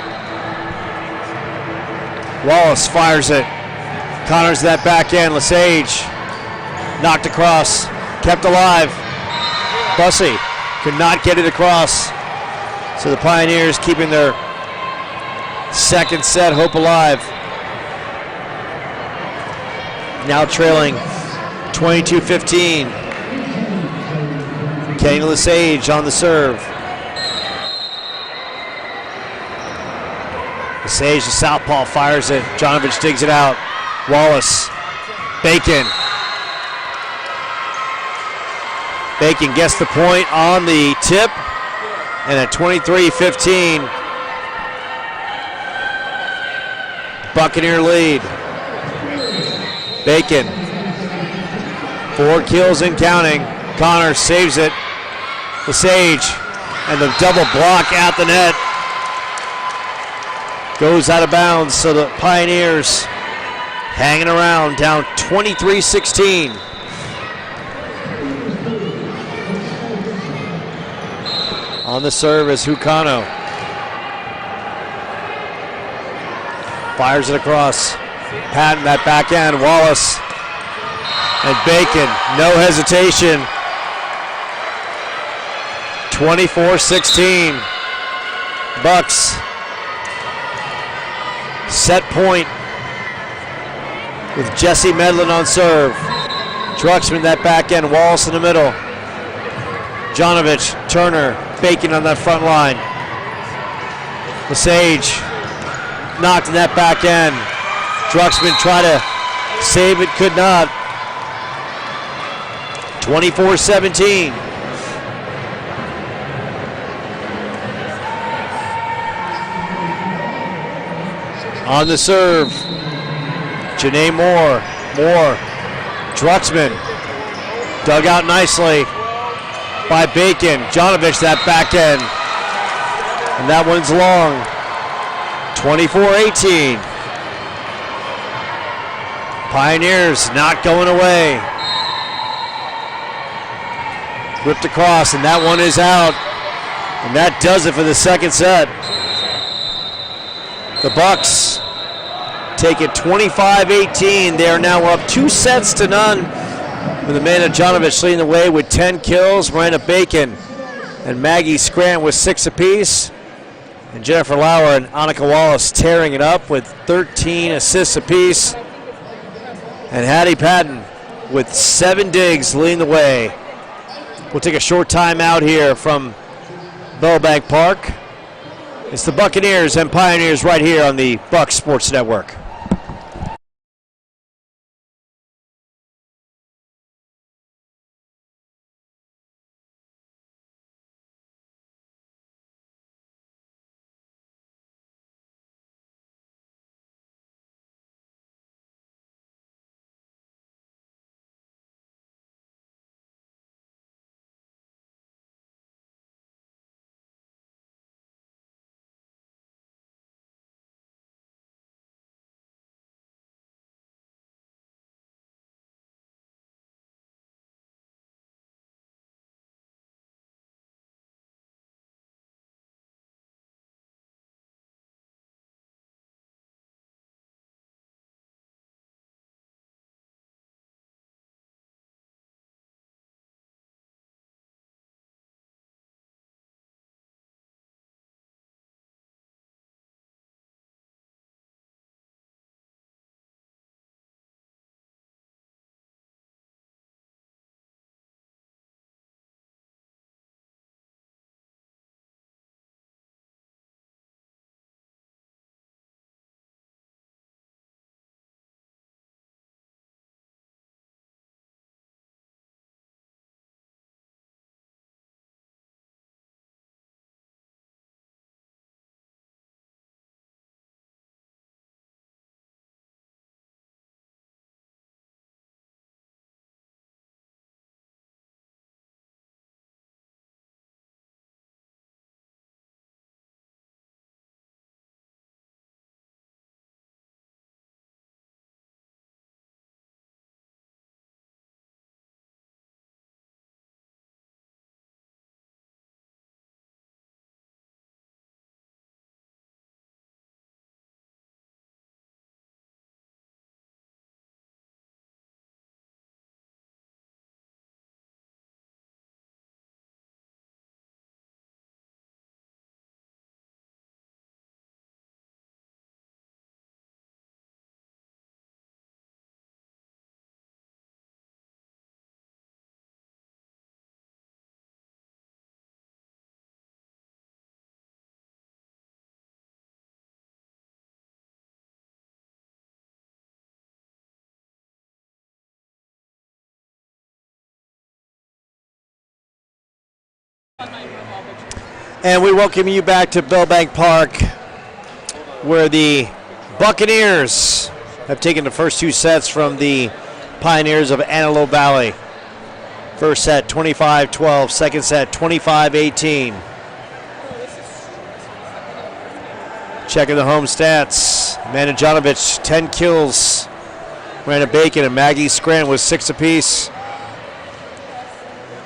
[SPEAKER 1] Wallace fires it. Connors that back end. Lesage knocked across. Kept alive. Bussey could not get it across. So the Pioneers keeping their second set hope alive. Now trailing 22-15. Kenny Lesage on the serve. Lesage, the southpaw, fires it. Jonovich digs it out. Wallace. Bacon. Bacon gets the point on the tip. And at 23-15, Buccaneer lead. Bacon. 4 kills and counting. Connor saves it. Lesage. And the double block at the net. Goes out of bounds, so the Pioneers hanging around, down 23-16. On the serve is Hucano. Fires it across. Patton that back end. Wallace and Bacon. No hesitation. 24-16. Bucks. Set point with Jesse Medlin on serve. Druxman that back end. Wallace in the middle. Jonovich, Turner, Bacon on that front line. Lesage knocked in that back end. Druxman tried to save it, could not. 24-17. On the serve, Janae Moore. Druxman dug out nicely by Bacon. Jonovich that back end. And that one's long. 24-18. Pioneers not going away. Whipped across, and that one is out. And that does it for the second set. The Bucks take it 25-18. They are now up 2-0, with Amanda Jonovich leading the way with 10 kills. Miranda Bacon and Maggie Scranton with 6 apiece. And Jennifer Lauer and Annika Wallace tearing it up with 13 assists apiece. And Hattie Patton with 7 digs leading the way. We'll take a short time out here from Bellbank Park. It's the Buccaneers and Pioneers right here on the Bucs Sports Network. And we welcome you back to Bellbank Park, where the Buccaneers have taken the first 2 sets from the Pioneers of Antelope Valley. First set 25-12, second set 25-18. Checking the home stats. Amanda Jonovich, 10 kills. Miranda Bacon and Maggie Scranton with 6 apiece.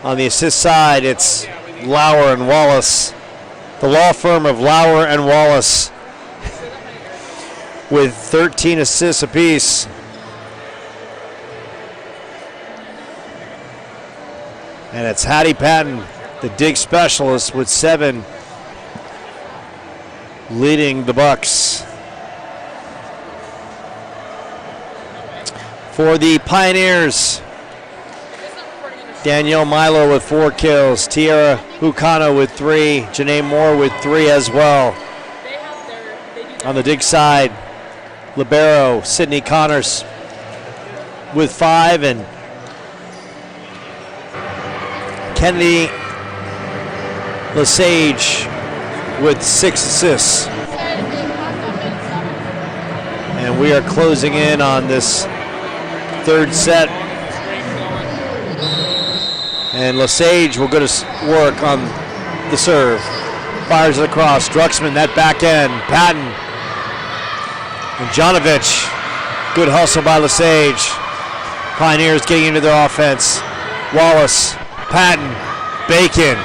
[SPEAKER 1] On the assist side, it's Lauer and Wallace. The law firm of Lauer and Wallace with 13 assists apiece. And it's Hattie Patton, the dig specialist, with 7, leading the Bucks. For the Pioneers, Danielle Milo with 4 kills, Tiara Hucano with 3, Janae Moore with 3 as well. On the dig side, libero Sydney Connors with 5, and Kennedy Lesage with 6 assists. And we are closing in on this third set. And Lesage will go to work on the serve. Fires it across. Druxman, that back end. Patton. And Jonovich. Good hustle by Lesage. Pioneers getting into their offense. Wallace. Patton. Bacon.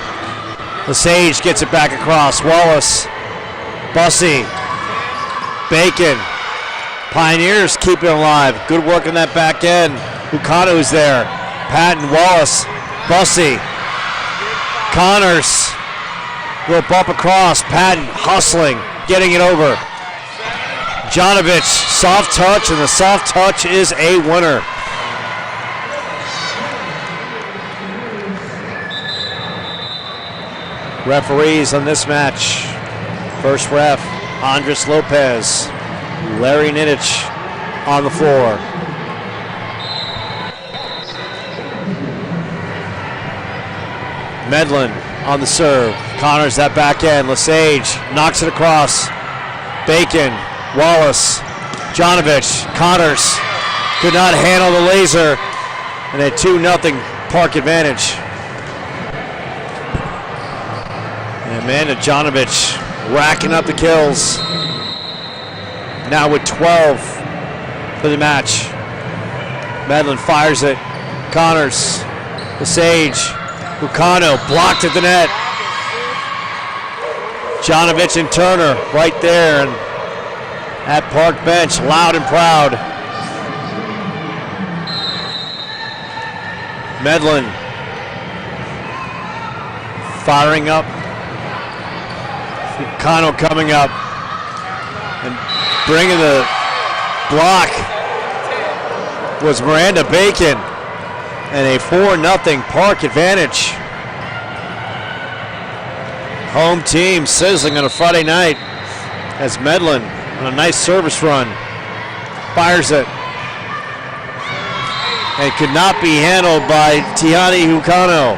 [SPEAKER 1] Lesage gets it back across. Wallace. Bussey. Bacon. Pioneers keep it alive. Good work on that back end. Hucano's there. Patton, Wallace, Bussey. Connors. Little bump across. Patton hustling. Getting it over. Jonovich. Soft touch, and the soft touch is a winner. Referees on this match. First ref, Andres Lopez. Larry Nidich on the floor. Medlin on the serve. Connors that back end. Lesage knocks it across. Bacon, Wallace, Jonovich, Connors could not handle the laser, and a 2-0 Park advantage. And Amanda Jonovich racking up the kills. Now with 12 for the match. Medlin fires it. Connors, Lesage, Hucano blocked at the net. Jonovich and Turner right there and at Park bench, loud and proud. Medlin firing up. Hucano coming up and bringing the block was Miranda Bacon, and a 4-0 Park advantage. Home team sizzling on a Friday night as Medlin on a nice service run fires it and could not be handled by Tiani Hucano.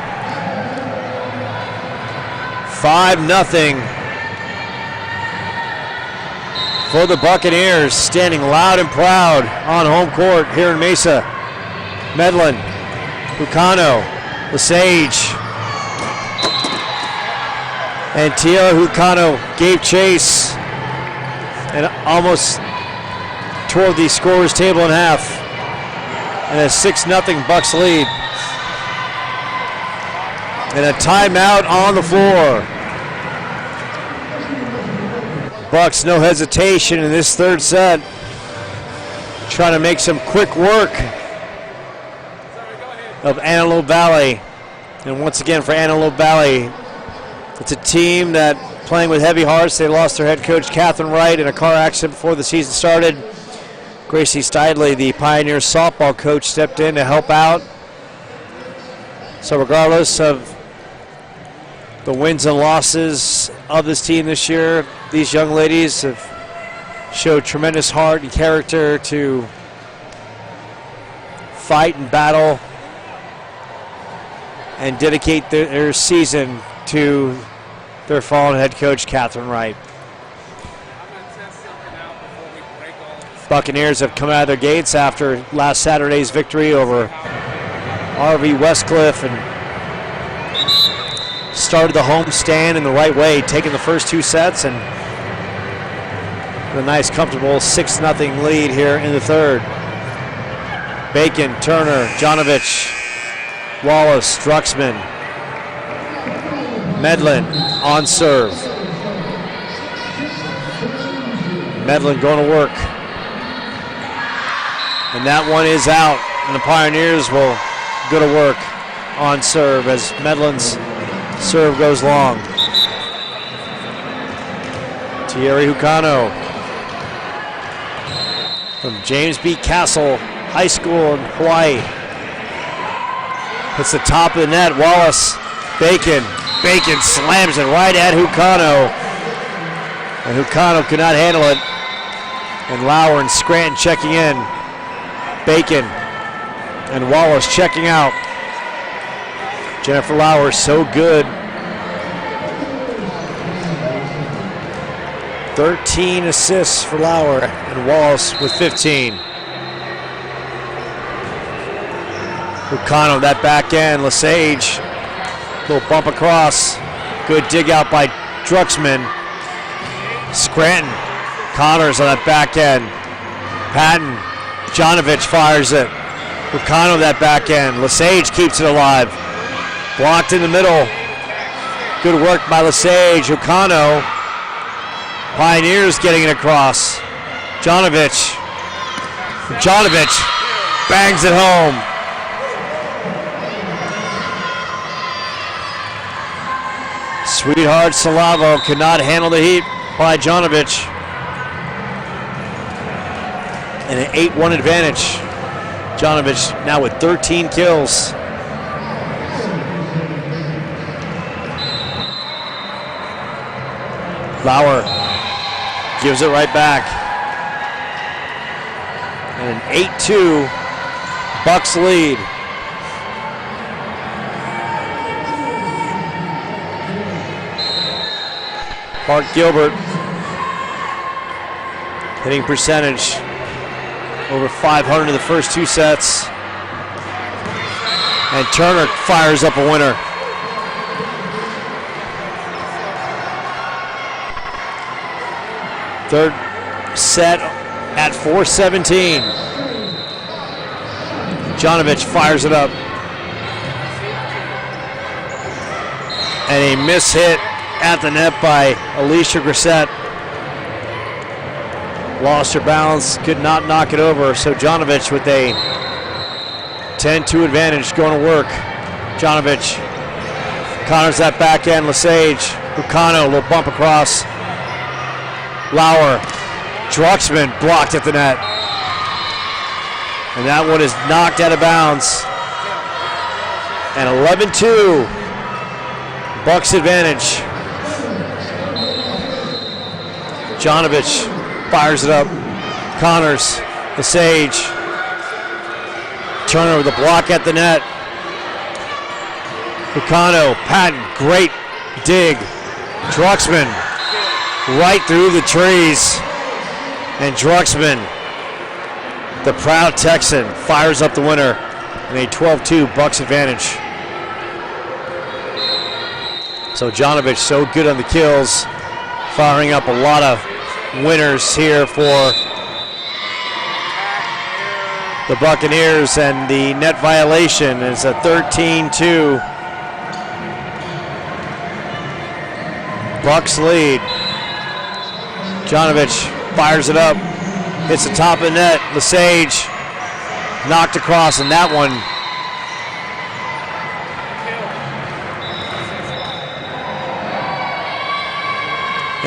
[SPEAKER 1] 5-0 for the Buccaneers, standing loud and proud on home court here in Mesa. Medlin, Hucano, Lesage, and Tia Hucano gave chase and almost tore the scorer's table in half. And a 6-0 Bucks lead. And a timeout on the floor. Bucks, no hesitation in this third set. Trying to make some quick work of Antelope Valley. And once again for Antelope Valley, it's a team that playing with heavy hearts. They lost their head coach, Catherine Wright, in a car accident before the season started. Gracie Steidley, the Pioneers softball coach, stepped in to help out. So regardless of the wins and losses of this team this year, these young ladies have showed tremendous heart and character to fight and battle and dedicate their season to their fallen head coach, Catherine Wright. Buccaneers have come out of their gates after last Saturday's victory over RV Westcliff and started the home stand in the right way, taking the first two sets and a nice comfortable 6-0 lead here in the third. Bacon, Turner, Jonovich, Wallace, Druxman, Medlin on serve. Medlin going to work. And that one is out, and the Pioneers will go to work on serve as Medlin's serve goes long. Thierry Hucano from James B. Castle High School in Hawaii. Hits the top of the net. Wallace, Bacon. Bacon slams it right at Hucano. And Hucano could not handle it. And Lauer and Scranton checking in. Bacon and Wallace checking out. Jennifer Lauer so good. 13 assists for Lauer and Wallace with 15. Hucano that back end. Lesage, little bump across. Good dig out by Druxman. Scranton, Connors on that back end. Patton, Jonovich fires it. Hucano that back end. Lesage keeps it alive. Blocked in the middle. Good work by Lesage. Ukano. Pioneers getting it across. Jonovich bangs it home. Sweetheart Salavo could not handle the heat by Jonovich. And an 8-1 advantage. Jonovich now with 13 kills. Lauer gives it right back. And an 8-2 Bucks lead. Park Gilbert hitting percentage over 500 in the first 2 sets. And Turner fires up a winner. Third set at 4-17. Jonovich fires it up. And a miss hit at the net by Alicia Grissett. Lost her balance, could not knock it over. So Jonovich with a 10-2 advantage going to work. Jonovich counters that backhand. Lesage. Ukano, a little bump across. Lauer. Drucksmann blocked at the net. And that one is knocked out of bounds. And 11-2. Bucks advantage. Jonovich fires it up. Connors. Lesage. Turner with a block at the net. Ukano. Patton. Great dig. Drucksmann right through the trees. And Drucksmann, the proud Texan, fires up the winner in a 12-2 Bucks advantage. So Jonovich so good on the kills, firing up a lot of winners here for the Buccaneers, and the net violation is a 13-2 Bucks lead. Jonovich fires it up, hits the top of the net. Lesage knocked across, and that one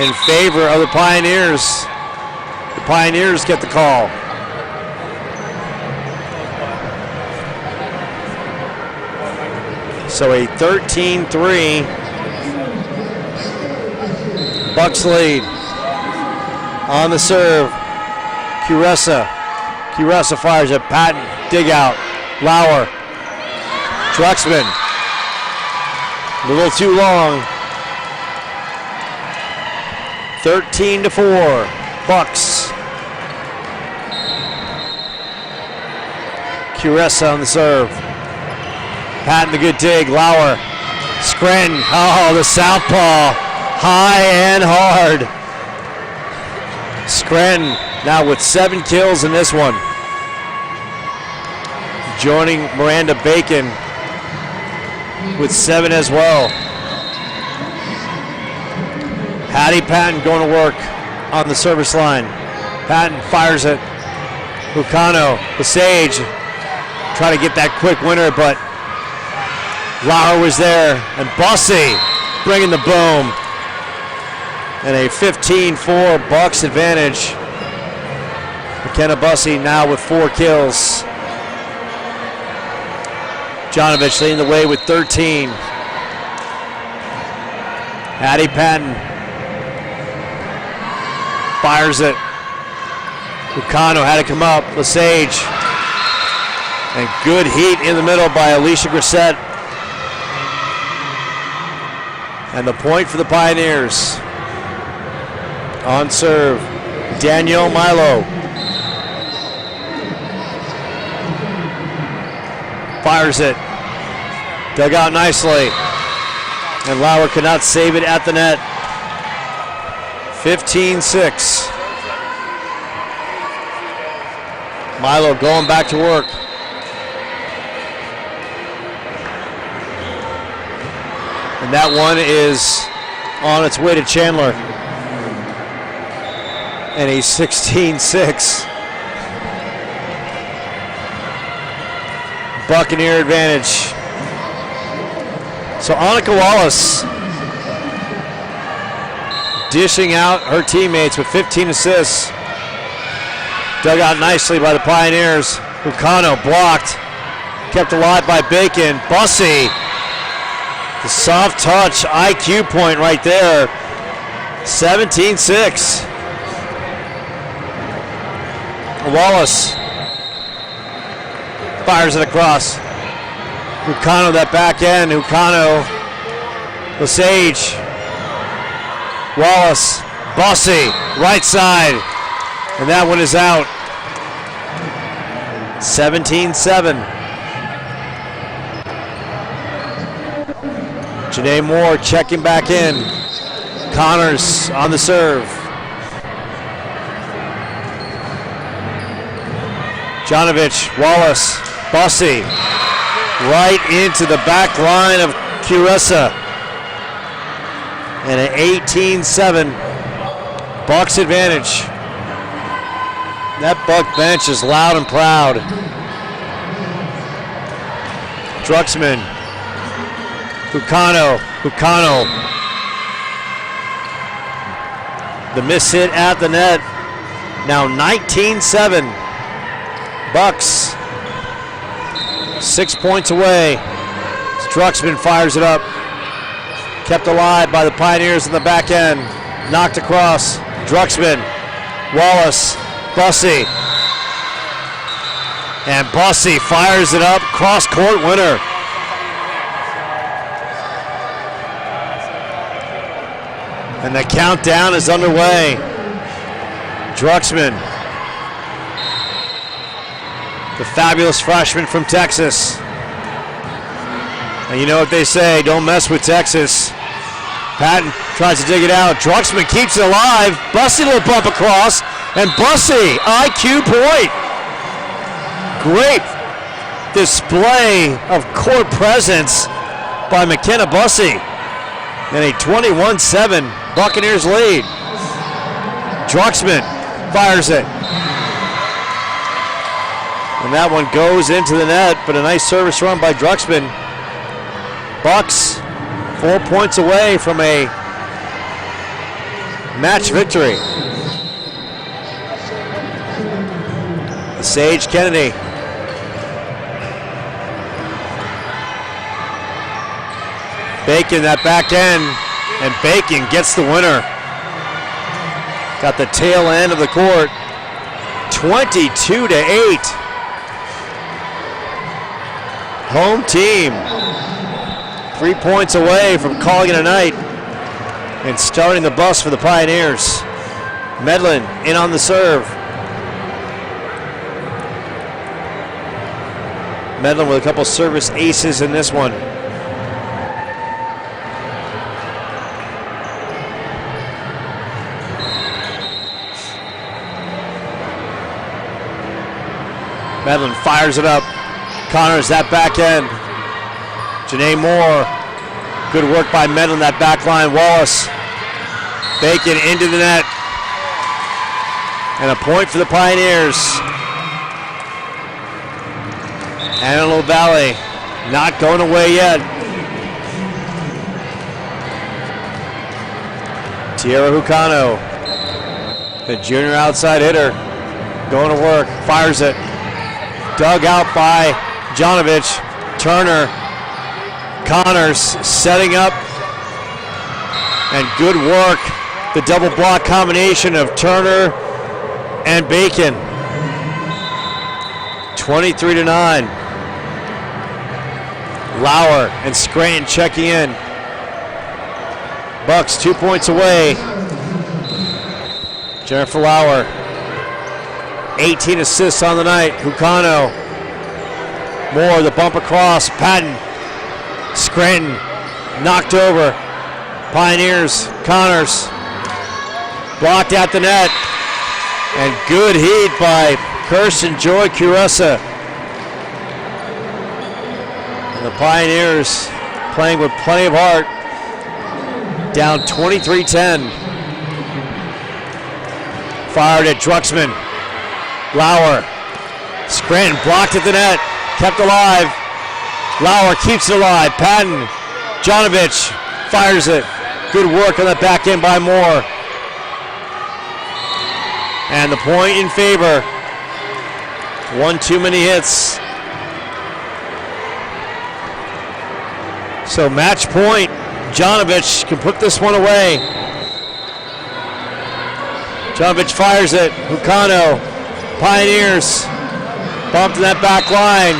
[SPEAKER 1] in favor of the Pioneers. The Pioneers get the call. So a 13-3 Bucks lead. On the serve, Curessa fires it. Patton, dig out. Lauer. Drucksmann. A little too long. 13-4. Bucks. Curessa on the serve. Patton, the good dig. Lauer. Scranton. Oh, the southpaw. High and hard. Scranton now with 7 kills in this one. Joining Miranda Bacon with 7 as well. Hattie Patton going to work on the service line. Patton fires it. Ukano, Lesage, try to get that quick winner, but Lauer was there. And Bussey bringing the boom. And a 15-4 Bucks advantage. McKenna Bussey now with 4 kills. Jonovich leading the way with 13. Hattie Patton fires it. Ukano had to come up. Lesage. And good heat in the middle by Alicia Grissett. And the point for the Pioneers. On serve, Danielle Milo. Fires it. Dug out nicely. And Lauer could not save it at the net. 15-6. Milo going back to work. And And that one is on its way to Chandler. And a 16-6. Buccaneer advantage. So Annika Wallace dishing out her teammates with 15 assists. Dug out nicely by the Pioneers. Hucano blocked. Kept alive by Bacon. Bussey. The soft touch IQ point right there. 17-6. Wallace fires it across. Hucano that back end. Hucano. Lesage. Wallace. Bussey. Right side. And that one is out. 17-7. Janae Moore checking back in. Connors on the serve. Jonovich, Wallace, Bussey. Right into the back line of Curessa. And an 18-7 Bucks advantage. That Buck bench is loud and proud. Druxman. Hucano. The miss hit at the net. Now 19-7. Bucks 6 points away. Druxman fires it up. Kept alive by the Pioneers in the back end. Knocked across. Druxman. Wallace. Bussey. And Bussey fires it up. Cross-court winner. And the countdown is underway. Druxman. The fabulous freshman from Texas. And you know what they say, don't mess with Texas. Patton tries to dig it out. Druxman keeps it alive. Bussey little bump across. And Bussey, IQ point. Great display of court presence by McKenna Bussey. And a 21-7 Buccaneers lead. Druxman fires it. And that one goes into the net, but a nice service run by Druxman. Bucks 4 points away from a match victory. Sage Kennedy. Bacon that back end, and Bacon gets the winner. Got the tail end of the court. 22-8. Home team 3 points away from calling it a night and starting the bus for the Pioneers. Medlin in on the serve. Medlin with a couple service aces in this one. Medlin fires it up. Connors that back end. Janae Moore. Good work by Medlin that back line. Wallace. Bacon into the net. And a point for the Pioneers. Antelope Valley not going away yet. Tierra Hucano, the junior outside hitter, going to work, fires it. Dug out by Jonovich. Turner, Connors setting up, and good work. The double block combination of Turner and Bacon. 23-9. Lauer and Scranton checking in. Bucks 2 points away. Jennifer Lauer, 18 assists on the night. Hucano. Moore, the bump across. Patton. Scranton knocked over. Pioneers, Connors. Blocked at the net. And good heat by Kirsten Joy Curessa. And the Pioneers playing with plenty of heart. down 23-10. Fired at Druxman. Lauer. Scranton blocked at the net. Kept alive. Lauer keeps it alive. Patton. Jonovich fires it. Good work on the back end by Moore. And the point in favor. One too many hits. So match point. Jonovich can put this one away. Jonovich fires it. Hucano. Pioneers. Bumped in that back line.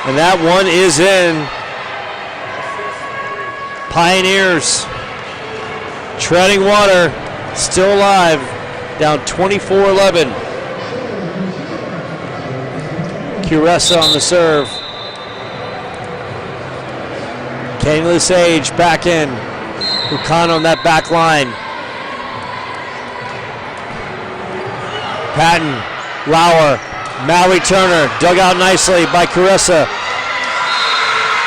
[SPEAKER 1] And that one is in. Pioneers. Treading water. Still alive. Down 24-11. Curessa on the serve. Kenny Sage back in. Hucano on that back line. Patton, Lauer, Maui Turner, dug out nicely by Curessa.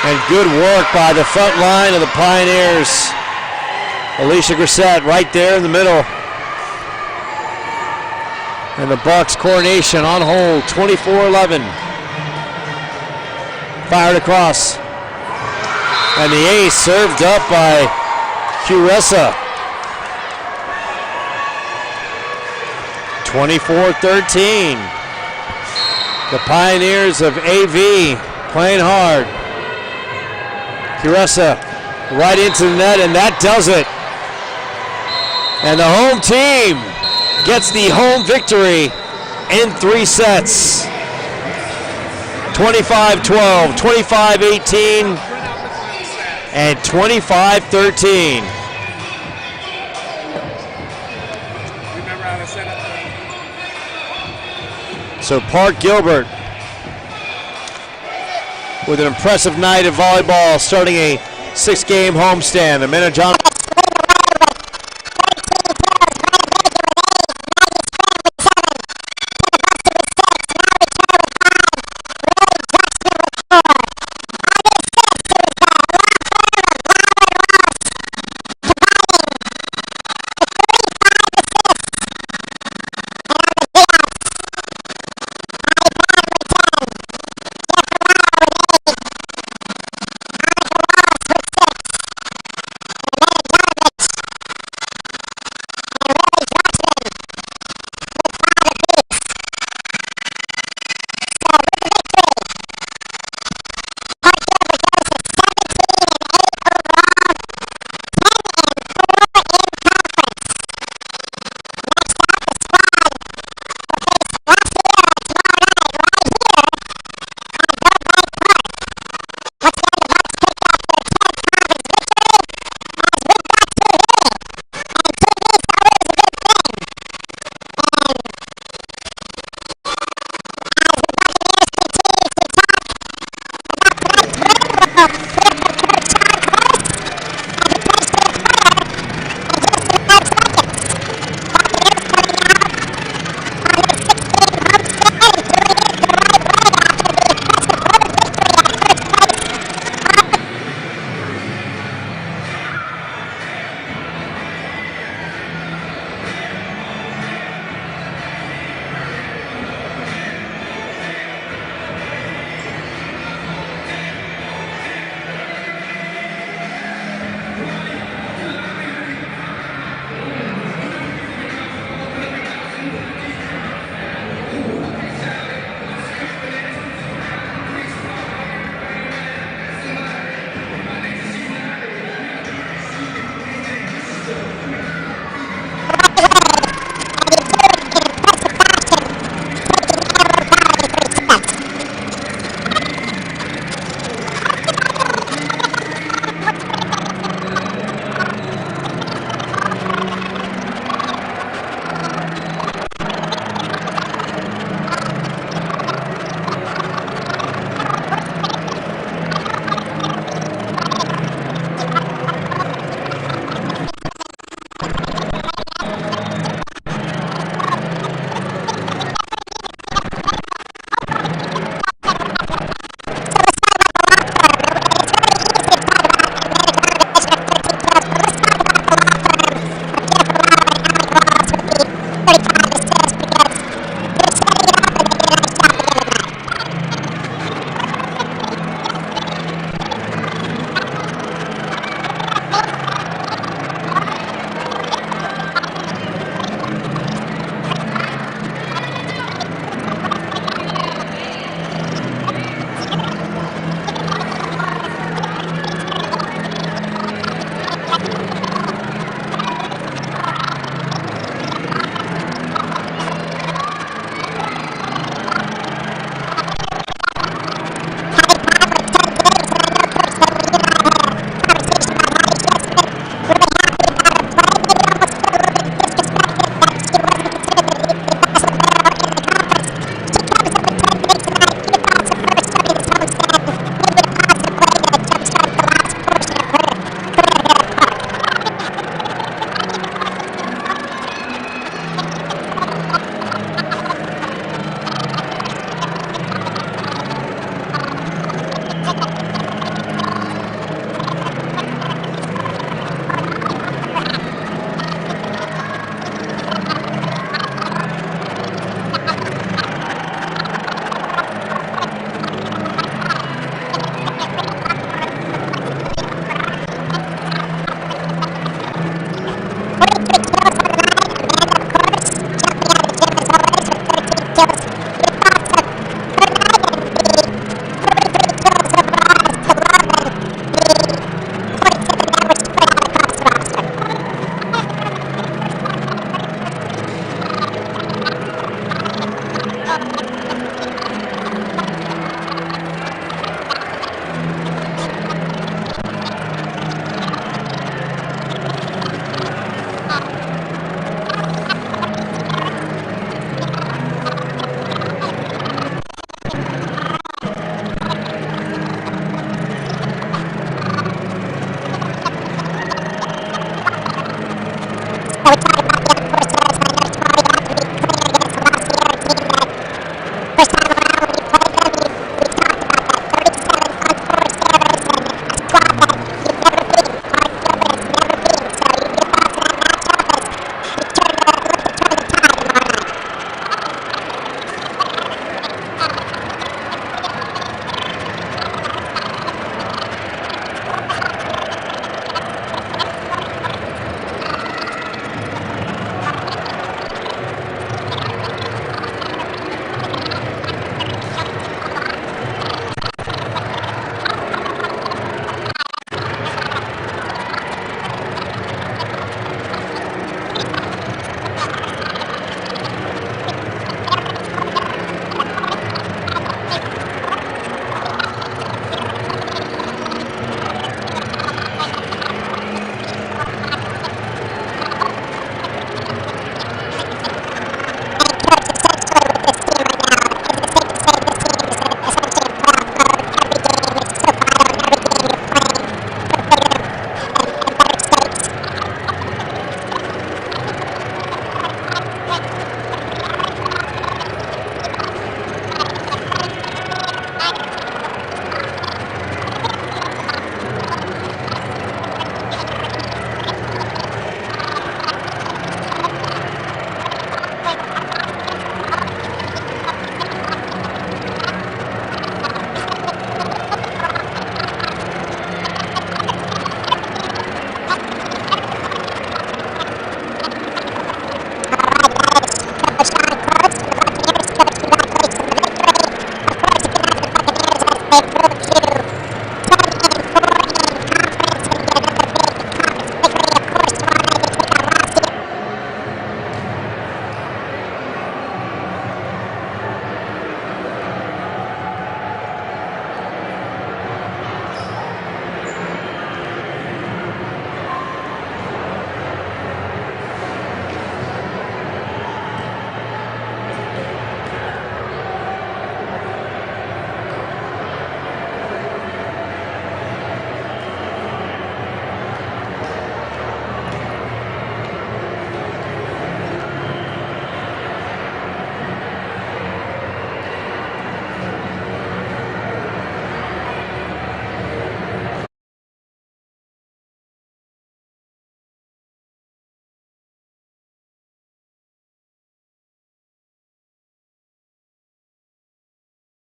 [SPEAKER 1] And good work by the front line of the Pioneers. Alicia Grissett right there in the middle. And the Bucks coronation on hold, 24-11. Fired across. And the ace served up by Curessa. 24-13. The Pioneers of AV playing hard. Curessa right into the net, and that does it. And the home team gets the home victory in 3 sets. 25-12, 25-18, and 25-13. So Park Gilbert with an impressive night of volleyball, starting a 6-game homestand. Amanda John.